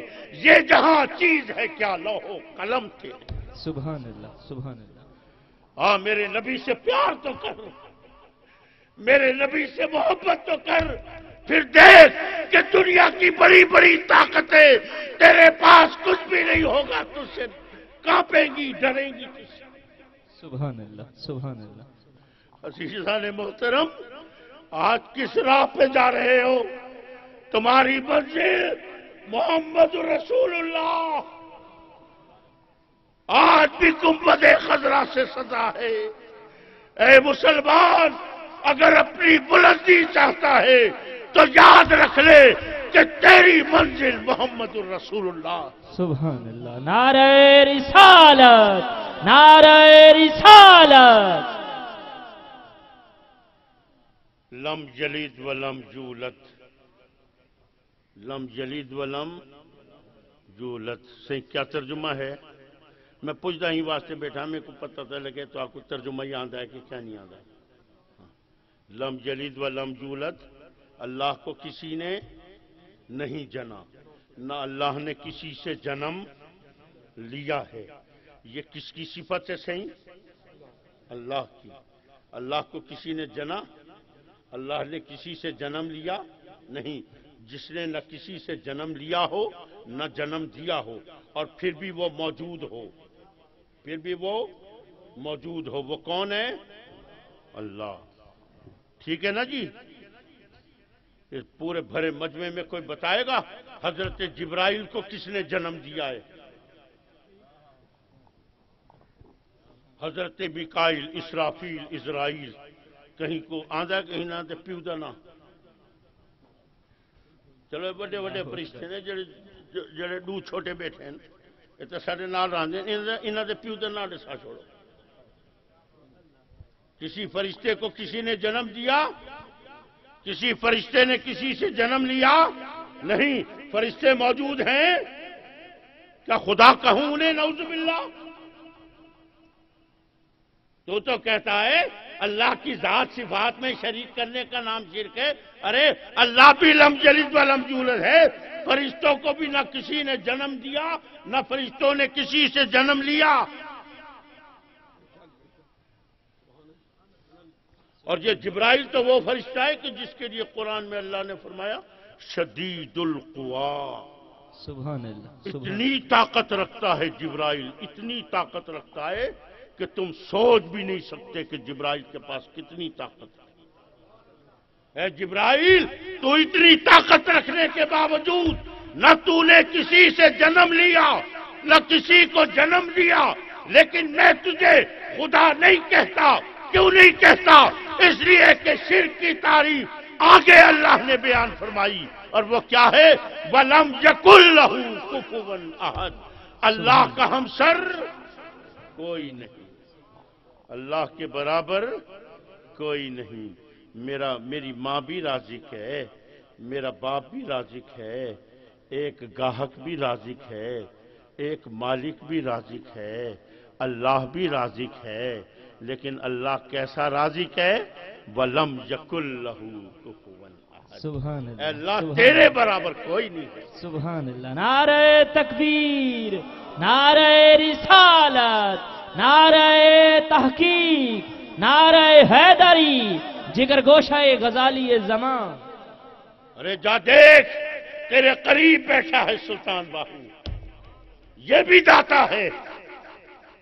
[SPEAKER 4] یہ جہاں چیز ہے کیا لوح قلم تیرے۔
[SPEAKER 2] سبحان اللہ، سبحان اللہ۔
[SPEAKER 4] میرے نبی سے پیار تو کر، میرے نبی سے محبت تو کر، پھر دیکھ کہ دنیا کی بڑی بڑی طاقتیں تیرے پاس کچھ بھی نہیں ہوگا، تجھ سے کانپیں گی، ڈریں گی تجھ سے۔
[SPEAKER 2] سبحان اللہ، سبحان اللہ۔
[SPEAKER 4] عزیزان محترم، آج کس راہ پہ جا رہے ہو؟ تمہاری منزل محمد رسول اللہ۔ آج آج بھی گنبد خضرا سے سزا ہے۔ اے مسلمان، اگر اپنی بلندی چاہتا ہے تو یاد رکھ لے کہ تیری منزل محمد الرسول اللہ۔
[SPEAKER 2] سبحان اللہ، نعرہ رسالت، نعرہ رسالت۔
[SPEAKER 4] لم یلد ولم یولد، لم یلد ولم یولد سے کیا ترجمہ ہے؟ میں پوچھتا ہی واسطے بیٹھا، میرے کو پتہ تھا لگے تو آپ کو ترجمہ ہی آندا ہے کہ کیا نہیں آندا ہے۔ لم یلد ولم یولد، اللہ کو کسی نے نہیں جنا، نہ اللہ نے کسی سے جنم لیا ہے۔ یہ کس کی صفت ہے صحیح؟ اللہ کی۔ اللہ کو کسی نے جنا، اللہ نے کسی سے جنم لیا نہیں۔ جس نے نہ کسی سے جنم لیا ہو نہ جنم دیا ہو اور پھر بھی وہ موجود ہو، پھر بھی وہ موجود ہو، وہ کون ہے؟ اللہ۔ ٹھیک ہے نا جی؟ اس پورے بھرے مجمع میں کوئی بتائے گا حضرت جبرائیل کو کس نے جنم دیا ہے؟ حضرت میکائیل، اسرافیل، اسرائیل، کہیں کو آندا کہیں نہ تے پیو دا نہ۔ چلو بڑے بڑے فرشتے نے جڑے دو چھوٹے بیٹھے ہیں، یہ تو سارے نال رہندے، انہاں دے پیو دا نہ دسا چھوڑو۔ کسی فرشتے کو کسی نے جنم دیا؟ کسی فرشتے نے کسی سے جنم لیا نہیں۔ فرشتے موجود ہیں، کیا خدا کہوں انہیں؟ نعوذ باللہ۔ تو کہتا ہے اللہ کی ذات صفات میں شریک کرنے کا نام شرک ہے۔ ارے اللہ بھی لم یلد ولم یولد ہے، فرشتوں کو بھی نہ کسی نے جنم دیا نہ فرشتوں نے کسی سے جنم لیا۔ اور یہ جبرائیل تو وہ فرشتہ ہے کہ جس کے لیے قرآن میں اللہ نے فرمایا شدید القوا۔
[SPEAKER 2] سبحان اللہ،
[SPEAKER 4] اتنی طاقت رکھتا ہے جبرائیل، اتنی طاقت رکھتا ہے کہ تم سوچ بھی نہیں سکتے کہ جبرائیل کے پاس کتنی طاقت ہے۔ اے جبرائیل، تو اتنی طاقت رکھنے کے باوجود نہ تو نے کسی سے جنم لیا نہ کسی کو جنم دیا، لیکن میں تجھے خدا نہیں کہتا۔ کیوں نہیں کہتا؟ اس لیے کہ شرک کی تعریف آگے اللہ نے بیان فرمائی، اور وہ کیا ہے؟ وَلَمْ يَكُنْ لَهُ كُفُوًا أَحَدٌ۔ اللہ کا ہمسر کوئی نہیں، اللہ کے برابر کوئی نہیں۔ میری ماں بھی رازق ہے، میرا باپ بھی رازق ہے، ایک گاہک بھی رازق ہے، ایک مالک بھی رازق ہے، اللہ بھی رازق ہے، لیکن اللہ کیسا رازق ہے؟ وَلَمْ يَكُنْ لَهُ كُفُوًا أَحَدٌ۔
[SPEAKER 2] سبحان
[SPEAKER 4] اے
[SPEAKER 2] اللہ،
[SPEAKER 4] اللہ تیرے برابر کوئی نہیں ہے۔
[SPEAKER 2] سبحان اللہ، نعرہ تکبیر، نعرہ رسالت، نعرہ تحقیق، نعرہ حیدری، جگر گوشہ غزالی زمان۔
[SPEAKER 4] ارے جا دیکھ، تیرے قریب بیٹھا ہے سلطان باہو، یہ بھی داتا ہے۔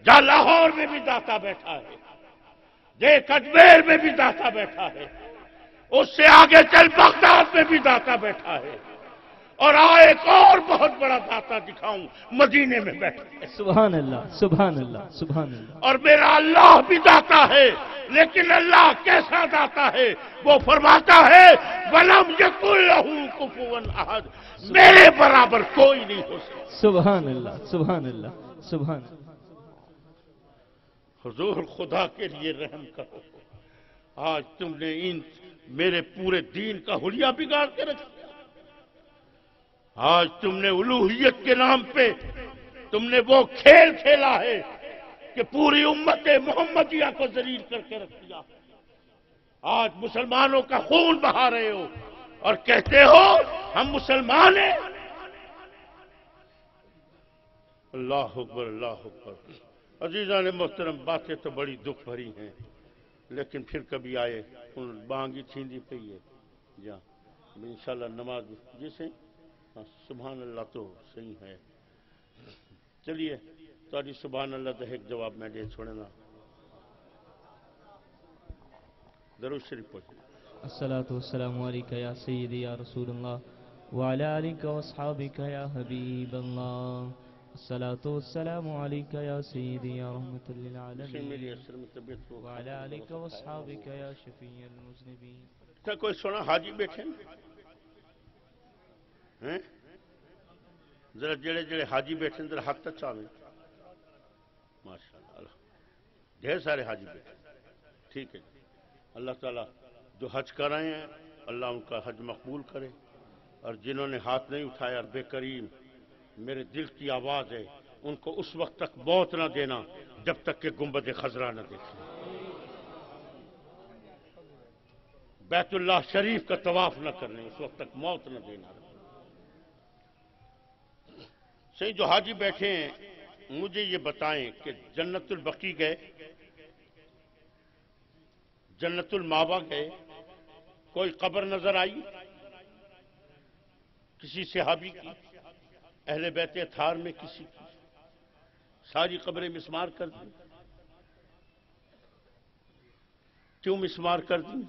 [SPEAKER 4] جا لاہور میں بھی داتا بیٹھا ہے، دیکھ اجمیر میں بھی داتا بیٹھا ہے، اس سے آگے چل بغداد میں بھی داتا بیٹھا ہے، اور ایک اور بہت بڑا داتا دکھاؤں، مدینے میں بیٹھا ہے۔
[SPEAKER 2] سبحان اللہ، سبحان اللہ، سبحان اللہ۔
[SPEAKER 4] اور میرا اللہ بھی داتا ہے، لیکن اللہ کیسا داتا ہے؟ وہ فرماتا ہے وَلَمْ يَكُنْ لَهُ كُفُوًا أَحَدٌ، میرے برابر کوئی نہیں ہو سکتا۔
[SPEAKER 2] سبحان اللہ، سبحان اللہ، سبحان اللہ۔
[SPEAKER 4] حضور خدا کے لیے رحم کرو، آج تم نے میرے پورے دین کا حلیہ بگاڑ کے رکھ دیا۔ آج تم نے الوہیت کے نام پہ تم نے وہ کھیل کھیلا ہے کہ پوری امت محمدیہ کو ذلیل کر کے رکھ دیا۔ آج مسلمانوں کا خون بہا رہے ہو اور کہتے ہو ہم مسلمان ہیں۔ اللہ اکبر، اللہ اکبر۔ عزیزان محترم، باتیں تو بڑی دکھ بھری ہیں، لیکن پھر کبھی آئے بانگی چھیندی پئی ہے جا انشاءاللہ نماز جسے سبحان اللہ تو صحیح ہے۔ چلیے تاری سبحان اللہ تو ایک جواب میں دے چھوڑنا۔ درود شریف پڑھیں۔
[SPEAKER 2] الصلاة والسلام علیکہ یا سیدی یا رسول اللہ وعلی آلک و اصحابک یا حبیب اللہ۔ الصلاة والسلام عليك يا سيدي يا رحمة
[SPEAKER 4] میری
[SPEAKER 2] للعالمين
[SPEAKER 4] اصل میں طبیعت کو
[SPEAKER 2] وعلى آلك واصحابك يا شفيع المذنبين.
[SPEAKER 4] کیا کوئی سنا حاجی بیٹھے ہیں؟ ذرا جڑے جڑے حاجی بیٹھے ہیں ذرا ہاتھ تک چاہیں. ماشاء اللہ ڈھیر سارے حاجی بیٹھے. ٹھیک ہے، اللہ تعالیٰ جو حج کر رہے ہیں اللہ ان کا حج مقبول کرے، اور جنہوں نے ہاتھ نہیں اٹھایا رب کریم میرے دل کی آواز ہے ان کو اس وقت تک موت نہ دینا جب تک کہ گنبد خضرا نہ دیکھیں، بیت اللہ شریف کا طواف نہ کرنے اس وقت تک موت نہ دینا. صحیح جو حاجی بیٹھے ہیں مجھے یہ بتائیں کہ جنت البقیع گئے، جنت الماوا گئے، کوئی قبر نظر آئی کسی صحابی کی، اہل بیت اطہار میں کسی کی؟ ساری قبریں مسمار کر دیں. کیوں مسمار کر دیں؟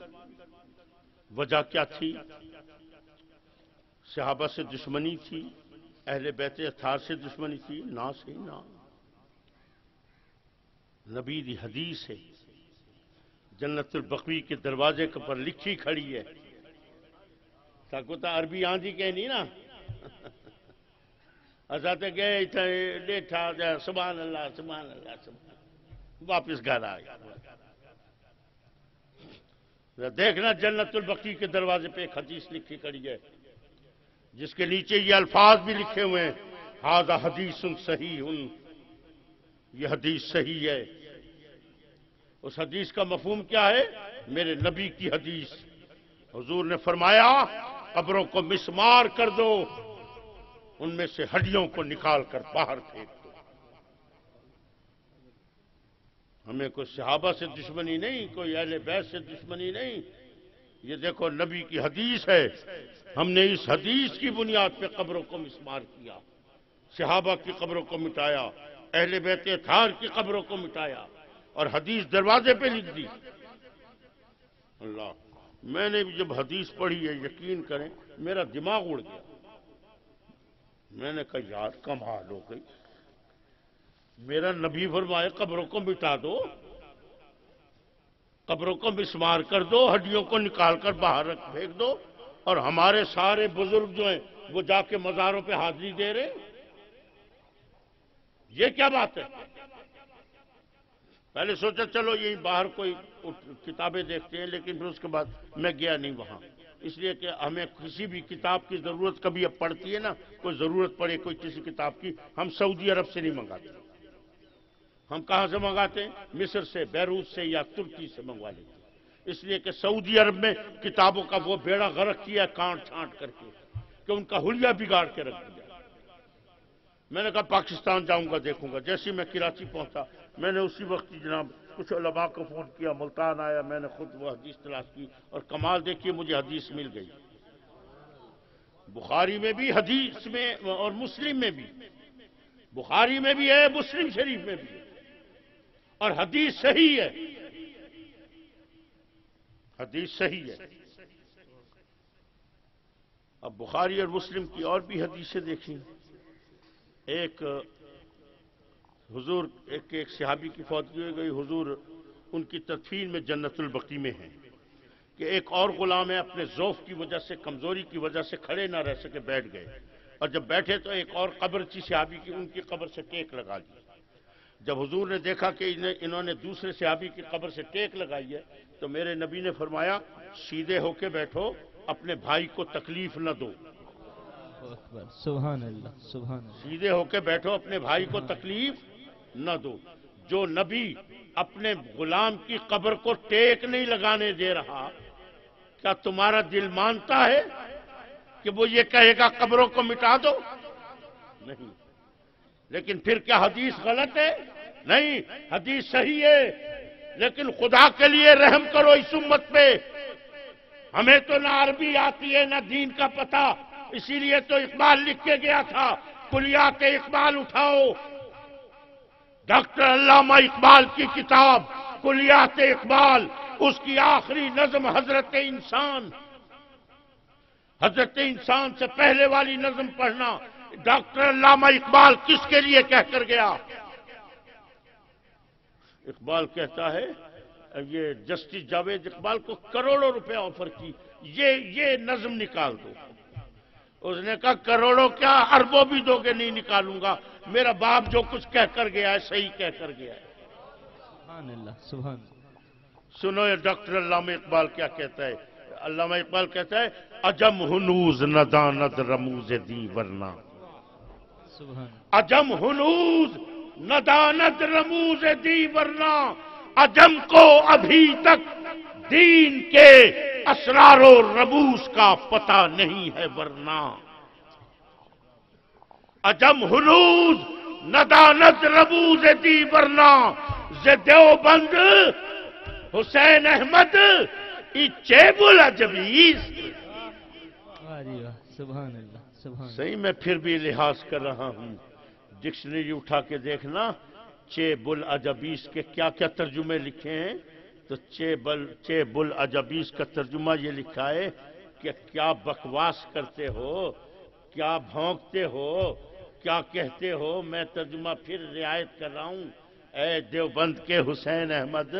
[SPEAKER 4] وجہ کیا تھی؟ صحابہ سے دشمنی تھی؟ اہل بیت اطہار سے دشمنی تھی؟ نہ سے نہ. نبی دی حدیث ہے، جنت البقیع کے دروازے پر لکھی کھڑی ہے. تاکو تا عربی آندھی کہ نہیں نا حضرت گئے ڈیٹھا سبحان اللہ سبحان اللہ سبحان، واپس گھر آ گیا. دیکھنا جنت البقیع کے دروازے پہ ایک حدیث لکھی کھڑی ہے جس کے نیچے یہ الفاظ بھی لکھے ہوئے ہیں، ھذا حدیث صحیح، یہ حدیث صحیح ہے. اس حدیث کا مفہوم کیا ہے؟ میرے نبی کی حدیث. حضور نے فرمایا قبروں کو مسمار کر دو، ان میں سے ہڈیوں کو نکال کر باہر پھینک دو. ہمیں کوئی صحابہ سے دشمنی نہیں، کوئی اہل بیت سے دشمنی نہیں. یہ دیکھو نبی کی حدیث ہے، ہم نے اس حدیث کی بنیاد پہ قبروں کو مسمار کیا، صحابہ کی قبروں کو مٹایا، اہل بیت اطہار کی قبروں کو مٹایا، اور حدیث دروازے پہ لکھ دی. اللہ، میں نے بھی جب حدیث پڑھی ہے یقین کریں میرا دماغ اڑ گیا. میں نے کہا یار کمال ہو گئی، میرا نبی فرمائے قبروں کو مٹا دو، قبروں کو مسمار کر دو، ہڈیوں کو نکال کر باہر رکھ پھینک دو، اور ہمارے سارے بزرگ جو ہیں وہ جا کے مزاروں پہ حاضری دے رہے. یہ کیا بات ہے؟ پہلے سوچا چلو یہی باہر کوئی کتابیں دیکھتے ہیں، لیکن پھر اس کے بعد میں گیا نہیں وہاں، اس لیے کہ ہمیں کسی بھی کتاب کی ضرورت کبھی اب پڑتی ہے نا، کوئی ضرورت پڑے کوئی کسی کتاب کی، ہم سعودی عرب سے نہیں منگاتے. ہم کہاں سے منگاتے ہیں؟ مصر سے، بیروت سے یا ترکی سے منگوا لیتے ہیں. اس لیے کہ سعودی عرب میں کتابوں کا وہ بیڑا غرق کیا ہے کانٹ چھانٹ کر کے کہ ان کا حلیہ بگاڑ کے رکھ دیا. میں نے کہا پاکستان جاؤں گا دیکھوں گا. جیسے میں کراچی پہنچا میں نے اسی وقت جناب کچھ علماء کو فون کیا، ملتان آیا، میں نے خود وہ حدیث تلاش کی، اور کمال دیکھیے مجھے حدیث مل گئی. بخاری میں بھی حدیث میں اور مسلم میں بھی، بخاری میں بھی ہے مسلم شریف میں بھی ہے، اور حدیث صحیح ہے، حدیث صحیح ہے. اب بخاری اور مسلم کی اور بھی حدیثیں دیکھیں. ایک حضور ایک صحابی کی فوتگی ہو گئی، حضور ان کی تدفین میں جنت البقیع میں ہیں کہ ایک اور غلام ہے اپنے ضعف کی وجہ سے، کمزوری کی وجہ سے کھڑے نہ رہ سکے، بیٹھ گئے، اور جب بیٹھے تو ایک اور قبر تھی صحابی کی، ان کی قبر سے ٹیک لگا دی. جب حضور نے دیکھا کہ انہوں نے دوسرے صحابی کی قبر سے ٹیک لگائی ہے تو میرے نبی نے فرمایا سیدھے ہو کے بیٹھو، اپنے بھائی کو تکلیف نہ دو.
[SPEAKER 2] سبحان اللہ سبحان اللہ.
[SPEAKER 4] سیدھے ہو کے بیٹھو، اپنے بھائی کو تکلیف نہ دو. جو نبی اپنے غلام کی قبر کو ٹیک نہیں لگانے دے رہا، کیا تمہارا دل مانتا ہے کہ وہ یہ کہے گا قبروں کو مٹا دو؟ نہیں. لیکن پھر کیا حدیث غلط ہے؟ نہیں، حدیث صحیح ہے. لیکن خدا کے لیے رحم کرو اس امت پہ. ہمیں تو نہ عربی آتی ہے نہ دین کا پتہ، اسی لیے تو اقبال لکھ کے گیا تھا کلیات اقبال اٹھاؤ. ڈاکٹر علامہ اقبال کی کتاب کلیات اقبال، اس کی آخری نظم حضرت انسان، حضرت انسان سے پہلے والی نظم پڑھنا. ڈاکٹر علامہ اقبال کس کے لیے کہہ کر گیا؟ اقبال کہتا ہے، یہ جسٹس جاوید اقبال کو کروڑوں روپے آفر کی، یہ نظم نکال دو۔ اس نے کہا کروڑوں کیا، اربوں بھی دو گے نہیں نکالوں گا، میرا باپ جو کچھ کہہ کر گیا ہے صحیح کہہ کر گیا ہے۔
[SPEAKER 2] سبحان اللہ، سبحان اللہ۔
[SPEAKER 4] سنو یہ ڈاکٹر علامہ اقبال کیا کہتا ہے۔ علامہ اقبال کہتا ہے، عجم ہنوز ندانت رموز دی ورنہ،
[SPEAKER 2] سبحان
[SPEAKER 4] عجم ہنوز ندانت رموز دی ورنہ، عجم کو ابھی تک دین کے اسرار و رموز کا پتہ نہیں ہے ورنہ، عجم ہنوز ندانت رموز دی ورنہ، ز دیوبند حسین احمد چیب العجبیز۔
[SPEAKER 2] سبحان اللہ، سبحان اللہ۔
[SPEAKER 4] صحیح میں پھر بھی لحاظ کر رہا ہوں، ڈکشنری اٹھا کے دیکھنا چیب العجبیز کے کیا کیا ترجمے لکھے ہیں، تو چیب العجبیز کا ترجمہ یہ لکھا ہے کہ کیا بکواس کرتے ہو، کیا بھونکتے ہو، کیا کہتے ہو۔ میں ترجمہ پھر رعایت کر رہا ہوں، اے دیوبند کے حسین احمد،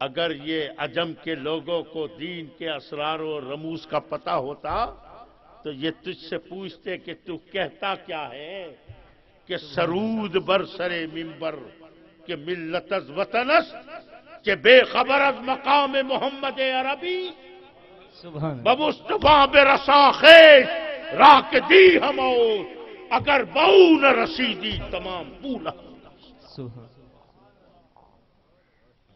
[SPEAKER 4] اگر یہ عجم کے لوگوں کو دین کے اسرار و رموز کا پتہ ہوتا تو یہ تجھ سے پوچھتے کہ تو کہتا کیا ہے، کہ سرود بر سر منبر کہ ملت از وطنس، کہ بے خبر از مقام محمد عربی،
[SPEAKER 2] سبحان اللہ،
[SPEAKER 4] بمصطفیٰ برسا خیش راک دی ہمور، اگر بہو نہ رسیدی تمام پولا۔
[SPEAKER 2] سبحان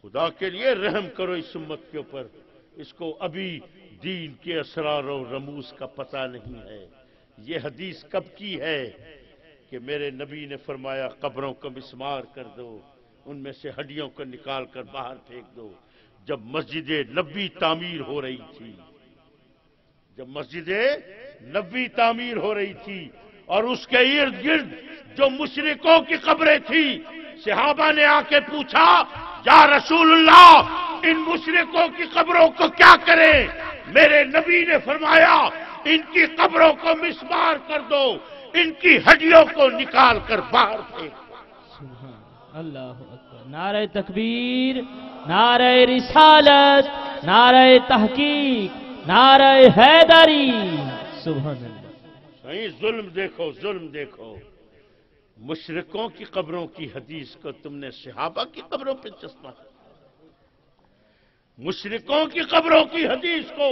[SPEAKER 4] خدا کے لیے رحم کرو اس امت کے اوپر، اس کو ابھی دین کے اسرار و رموز کا پتہ نہیں ہے۔ یہ حدیث کب کی ہے کہ میرے نبی نے فرمایا قبروں کو مسمار کر دو، ان میں سے ہڈیوں کو نکال کر باہر پھینک دو۔ جب مسجد نبوی تعمیر ہو رہی تھی، جب مسجد نبوی تعمیر ہو رہی تھی اور اس کے ارد گرد جو مشرکوں کی قبریں تھیں، صحابہ نے آ کے پوچھا یا رسول اللہ ان مشرکوں کی قبروں کو کیا کریں؟ میرے نبی نے فرمایا ان کی قبروں کو مسمار کر دو، ان کی ہڈیوں کو نکال کر باہر پھینک دو۔
[SPEAKER 2] سبحان اللہ اکبر۔ نعرہ تکبیر، نعرہ رسالت، نعرہ تحقیق، نعرہ حیدری۔ سبحان اللہ۔
[SPEAKER 4] صحیح ظلم دیکھو، ظلم دیکھو۔ مشرکوں کی قبروں کی حدیث کو تم نے صحابہ کی قبروں پہ چسپا کیا، مشرکوں کی قبروں کی حدیث کو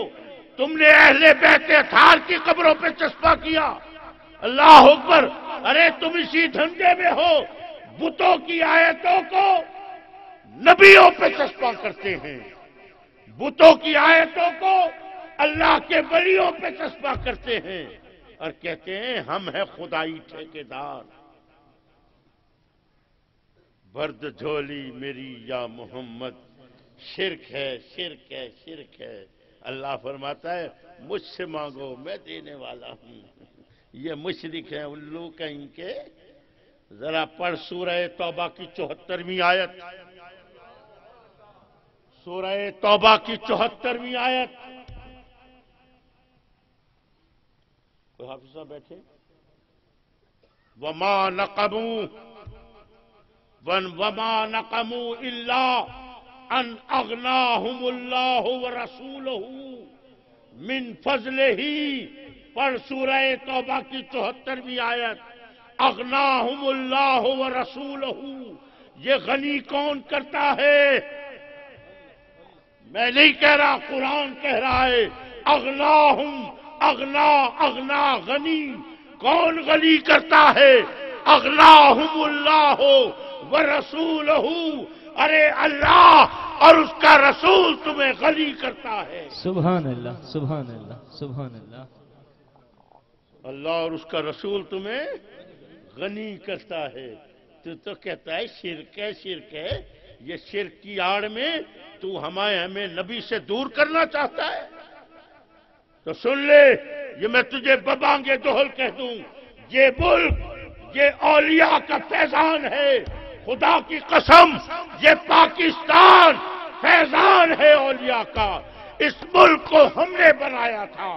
[SPEAKER 4] تم نے اہل بیت اطہار کی قبروں پہ چسپا کیا۔ اللہ اکبر۔ ارے تم اسی دھندے میں ہو، بتوں کی آیتوں کو نبیوں پہ چسپا کرتے ہیں، بتوں کی آیتوں کو اللہ کے ولیوں پہ چسپا کرتے ہیں اور کہتے ہیں ہم ہیں خدائی ٹھیکیدار۔ برد جھولی میری یا محمد، شرک ہے، شرک ہے، شرک ہے۔ اللہ فرماتا ہے مجھ سے مانگو میں دینے والا ہوں۔ یہ مشرک ہیں الو کہیں کے۔ ذرا پڑھ سورہ توبہ کی 74ویں آیت، سورہ توبہ کی 74ویں آیت۔ کوئی حافظ صاحب بیٹھے؟ وما نقموا الا ان اغناہم اللہ ورسولہ من فضلہ۔ پڑھ سورہ توبہ کی 74ویں آیت۔ اغناہم اللہ ورسولہ، یہ غنی کون کرتا ہے؟ میں نہیں کہہ رہا، قرآن کہہ رہا ہے اغناہم، اغنا غنی، کون غنی کرتا ہے؟ اغناہم اللہ ورسولہ، ارے اللہ اور اس کا رسول تمہیں غنی کرتا ہے۔
[SPEAKER 2] سبحان اللہ، سبحان اللہ، سبحان اللہ۔
[SPEAKER 4] اللہ اور اس کا رسول تمہیں غنی کرتا ہے۔ تو کہتا ہے شرک ہے، شرک ہے۔ یہ شرک کی آڑ میں تو ہمیں نبی سے دور کرنا چاہتا ہے؟ تو سن لے، یہ میں تجھے ببانگے دہل کہہ دوں، یہ ملک، یہ اولیاء کا فیضان ہے۔ خدا کی قسم، یہ پاکستان فیضان ہے اولیاء کا۔ اس ملک کو ہم نے بنایا تھا،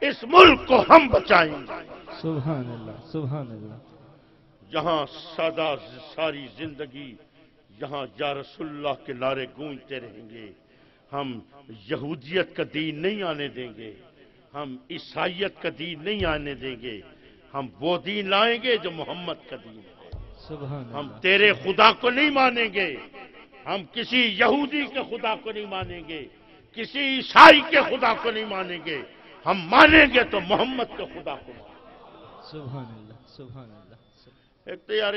[SPEAKER 4] اس ملک کو ہم بچائیں گے۔
[SPEAKER 2] سبحان اللہ، سبحان اللہ۔
[SPEAKER 4] جہاں سادہ ساری زندگی یہاں یا رسول اللہ کے نعرے گونجتے رہیں گے، ہم یہودیت کا دین نہیں آنے دیں گے، ہم عیسائیت کا دین نہیں آنے دیں گے، ہم وہ دین لائیں گے جو محمد کا دین ہے۔
[SPEAKER 2] سبحان
[SPEAKER 4] ہم
[SPEAKER 2] اللہ۔
[SPEAKER 4] تیرے خدا کو نہیں مانیں گے، ہم کسی یہودی کے خدا کو نہیں مانیں گے، کسی عیسائی کے خدا کو نہیں مانیں گے، ہم مانیں گے تو محمد کے خدا کو مانیں گے۔
[SPEAKER 2] سبحان اللہ، سبحان اللہ۔
[SPEAKER 4] ایک تو یار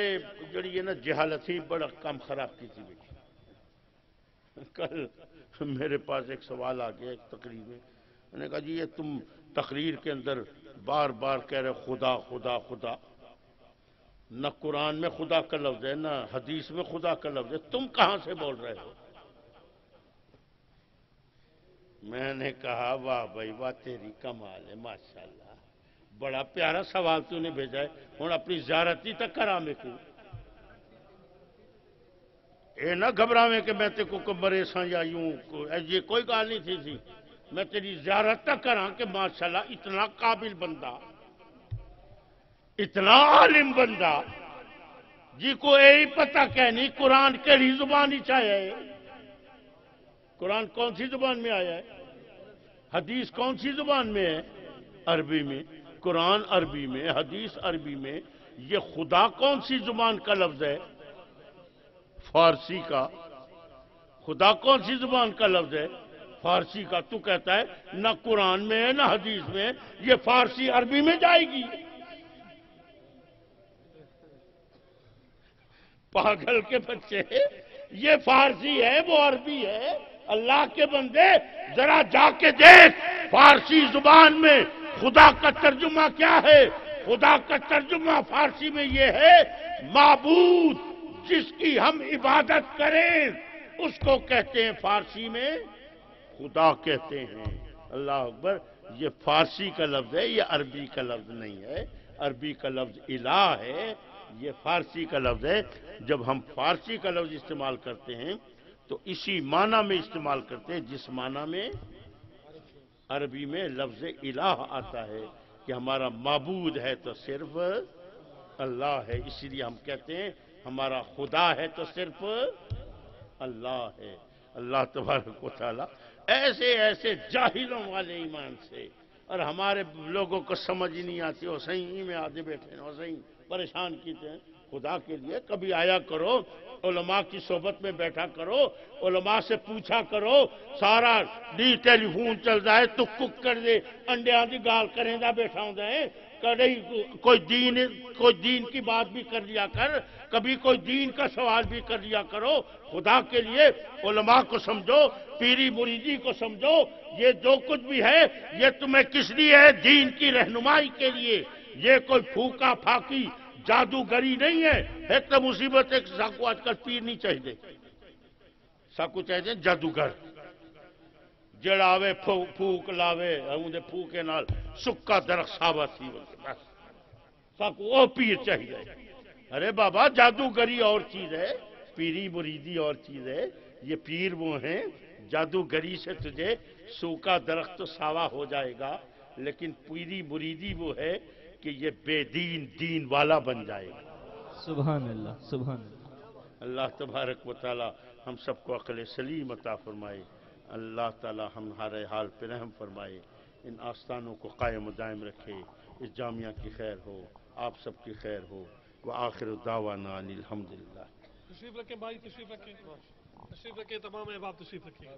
[SPEAKER 4] جڑی ہے نا جہالت ہی بڑا کام خراب کی تھی بیٹی۔ کل میرے پاس ایک سوال آ گیا ایک تقریر میں، میں نے کہا جی یہ تم تقریر کے اندر بار بار کہہ رہے خدا خدا خدا، نہ قرآن میں خدا کا لفظ ہے نہ حدیث میں خدا کا لفظ ہے، تم کہاں سے بول رہے ہو؟ میں نے کہا واہ بھائی واہ تیری کمال ہے ماشاءاللہ، بڑا پیارا سوال تو نے بھیجا ہے، ہوں اپنی زیارتی تک کرا میں کو اے نہ گھبراویں کہ میں تے کو کمبرے ساں یا یوں یہ کوئی گال نہیں تھی میں تیری زیارت تک کراں کہ ماشاءاللہ اتنا قابل بندہ، اتنا عالم بندہ جی کو یہی پتہ کہنی قرآن کیڑی زبان ہی آیا ہے، قرآن کون سی زبان میں آیا ہے، حدیث کون سی زبان میں ہے، عربی میں، قرآن عربی میں، حدیث عربی میں، یہ خدا کون سی زبان کا لفظ ہے، فارسی کا۔ خدا کون سی زبان کا لفظ ہے، فارسی کا۔ تو کہتا ہے نہ قرآن میں ہے نہ حدیث میں، یہ فارسی عربی میں جائے گی؟ پاگل کے بچے، یہ فارسی ہے وہ عربی ہے، اللہ کے بندے ذرا جا کے دیکھ فارسی زبان میں خدا کا ترجمہ کیا ہے۔ خدا کا ترجمہ فارسی میں یہ ہے معبود جس کی ہم عبادت کریں اس کو کہتے ہیں فارسی میں خدا کہتے ہیں۔ اللہ اکبر، یہ فارسی کا لفظ ہے، یہ عربی کا لفظ نہیں ہے، عربی کا لفظ الہ ہے، یہ فارسی کا لفظ ہے۔ جب ہم فارسی کا لفظ استعمال کرتے ہیں تو اسی معنی میں استعمال کرتے ہیں جس معنی میں عربی میں لفظ الہ آتا ہے کہ ہمارا معبود ہے تو صرف اللہ ہے، اسی لیے ہم کہتے ہیں ہمارا خدا ہے تو صرف اللہ ہے۔ اللہ تبارک و تعالی ایسے ایسے جاہلوں والے ایمان سے، اور ہمارے لوگوں کو سمجھ ہی نہیں آتی، وہ صحیح میں آدھے بیٹھے ہیں، وہ صحیح پریشان کیتے ہیں۔ خدا کے لیے کبھی آیا کرو، علماء کی صحبت میں بیٹھا کرو، علماء سے پوچھا کرو، سارا دی ٹیلی فون چل جائے تو کک کر دے انڈیاں دی گال کریں دا بیٹھا ہوں دے، کوئی دین کی بات بھی کر لیا کر، کبھی کوئی دین کا سوال بھی کر لیا کرو۔ خدا کے لیے علماء کو سمجھو، پیری مریدی کو سمجھو، یہ جو کچھ بھی ہے یہ تمہیں کس لیے ہے؟ دین کی رہنمائی کے لیے، یہ کوئی پھوکا پھاکی جادوگری نہیں ہے۔ ایک تو مصیبت ایک ساکو آج کل پیر نہیں چاہیے، ساکو چاہیے جادوگر، جڑا آوے پھوک لاوے، اندے پھوکے نال سکا درخت ثابت تھی، بس ساکو وہ پیر چاہیے۔ ارے بابا جادوگری اور چیز ہے، پیری مریدی اور چیز ہے۔ یہ پیر وہ ہیں جادوگری سے تجھے سوکھا درخت تو ساوا ہو جائے گا، لیکن پیری مریدی وہ ہے کہ یہ بے دین دین والا بن جائے گا۔
[SPEAKER 2] سبحان اللہ، سبحان اللہ۔
[SPEAKER 4] اللہ تبارک و تعالی ہم سب کو عقل سلیم عطا فرمائے، اللہ تعالی ہمارے حال پہ رحم فرمائے، ان آستانوں کو قائم و دائم رکھے، اس جامعہ کی خیر ہو، آپ سب کی خیر ہو، وآخر دعوانا ان الحمدللہ۔
[SPEAKER 3] تشریف رکھیں بھائی، تشریف رکھیں، تشریف رکھیں، تمام احباب تشریف رکھیں۔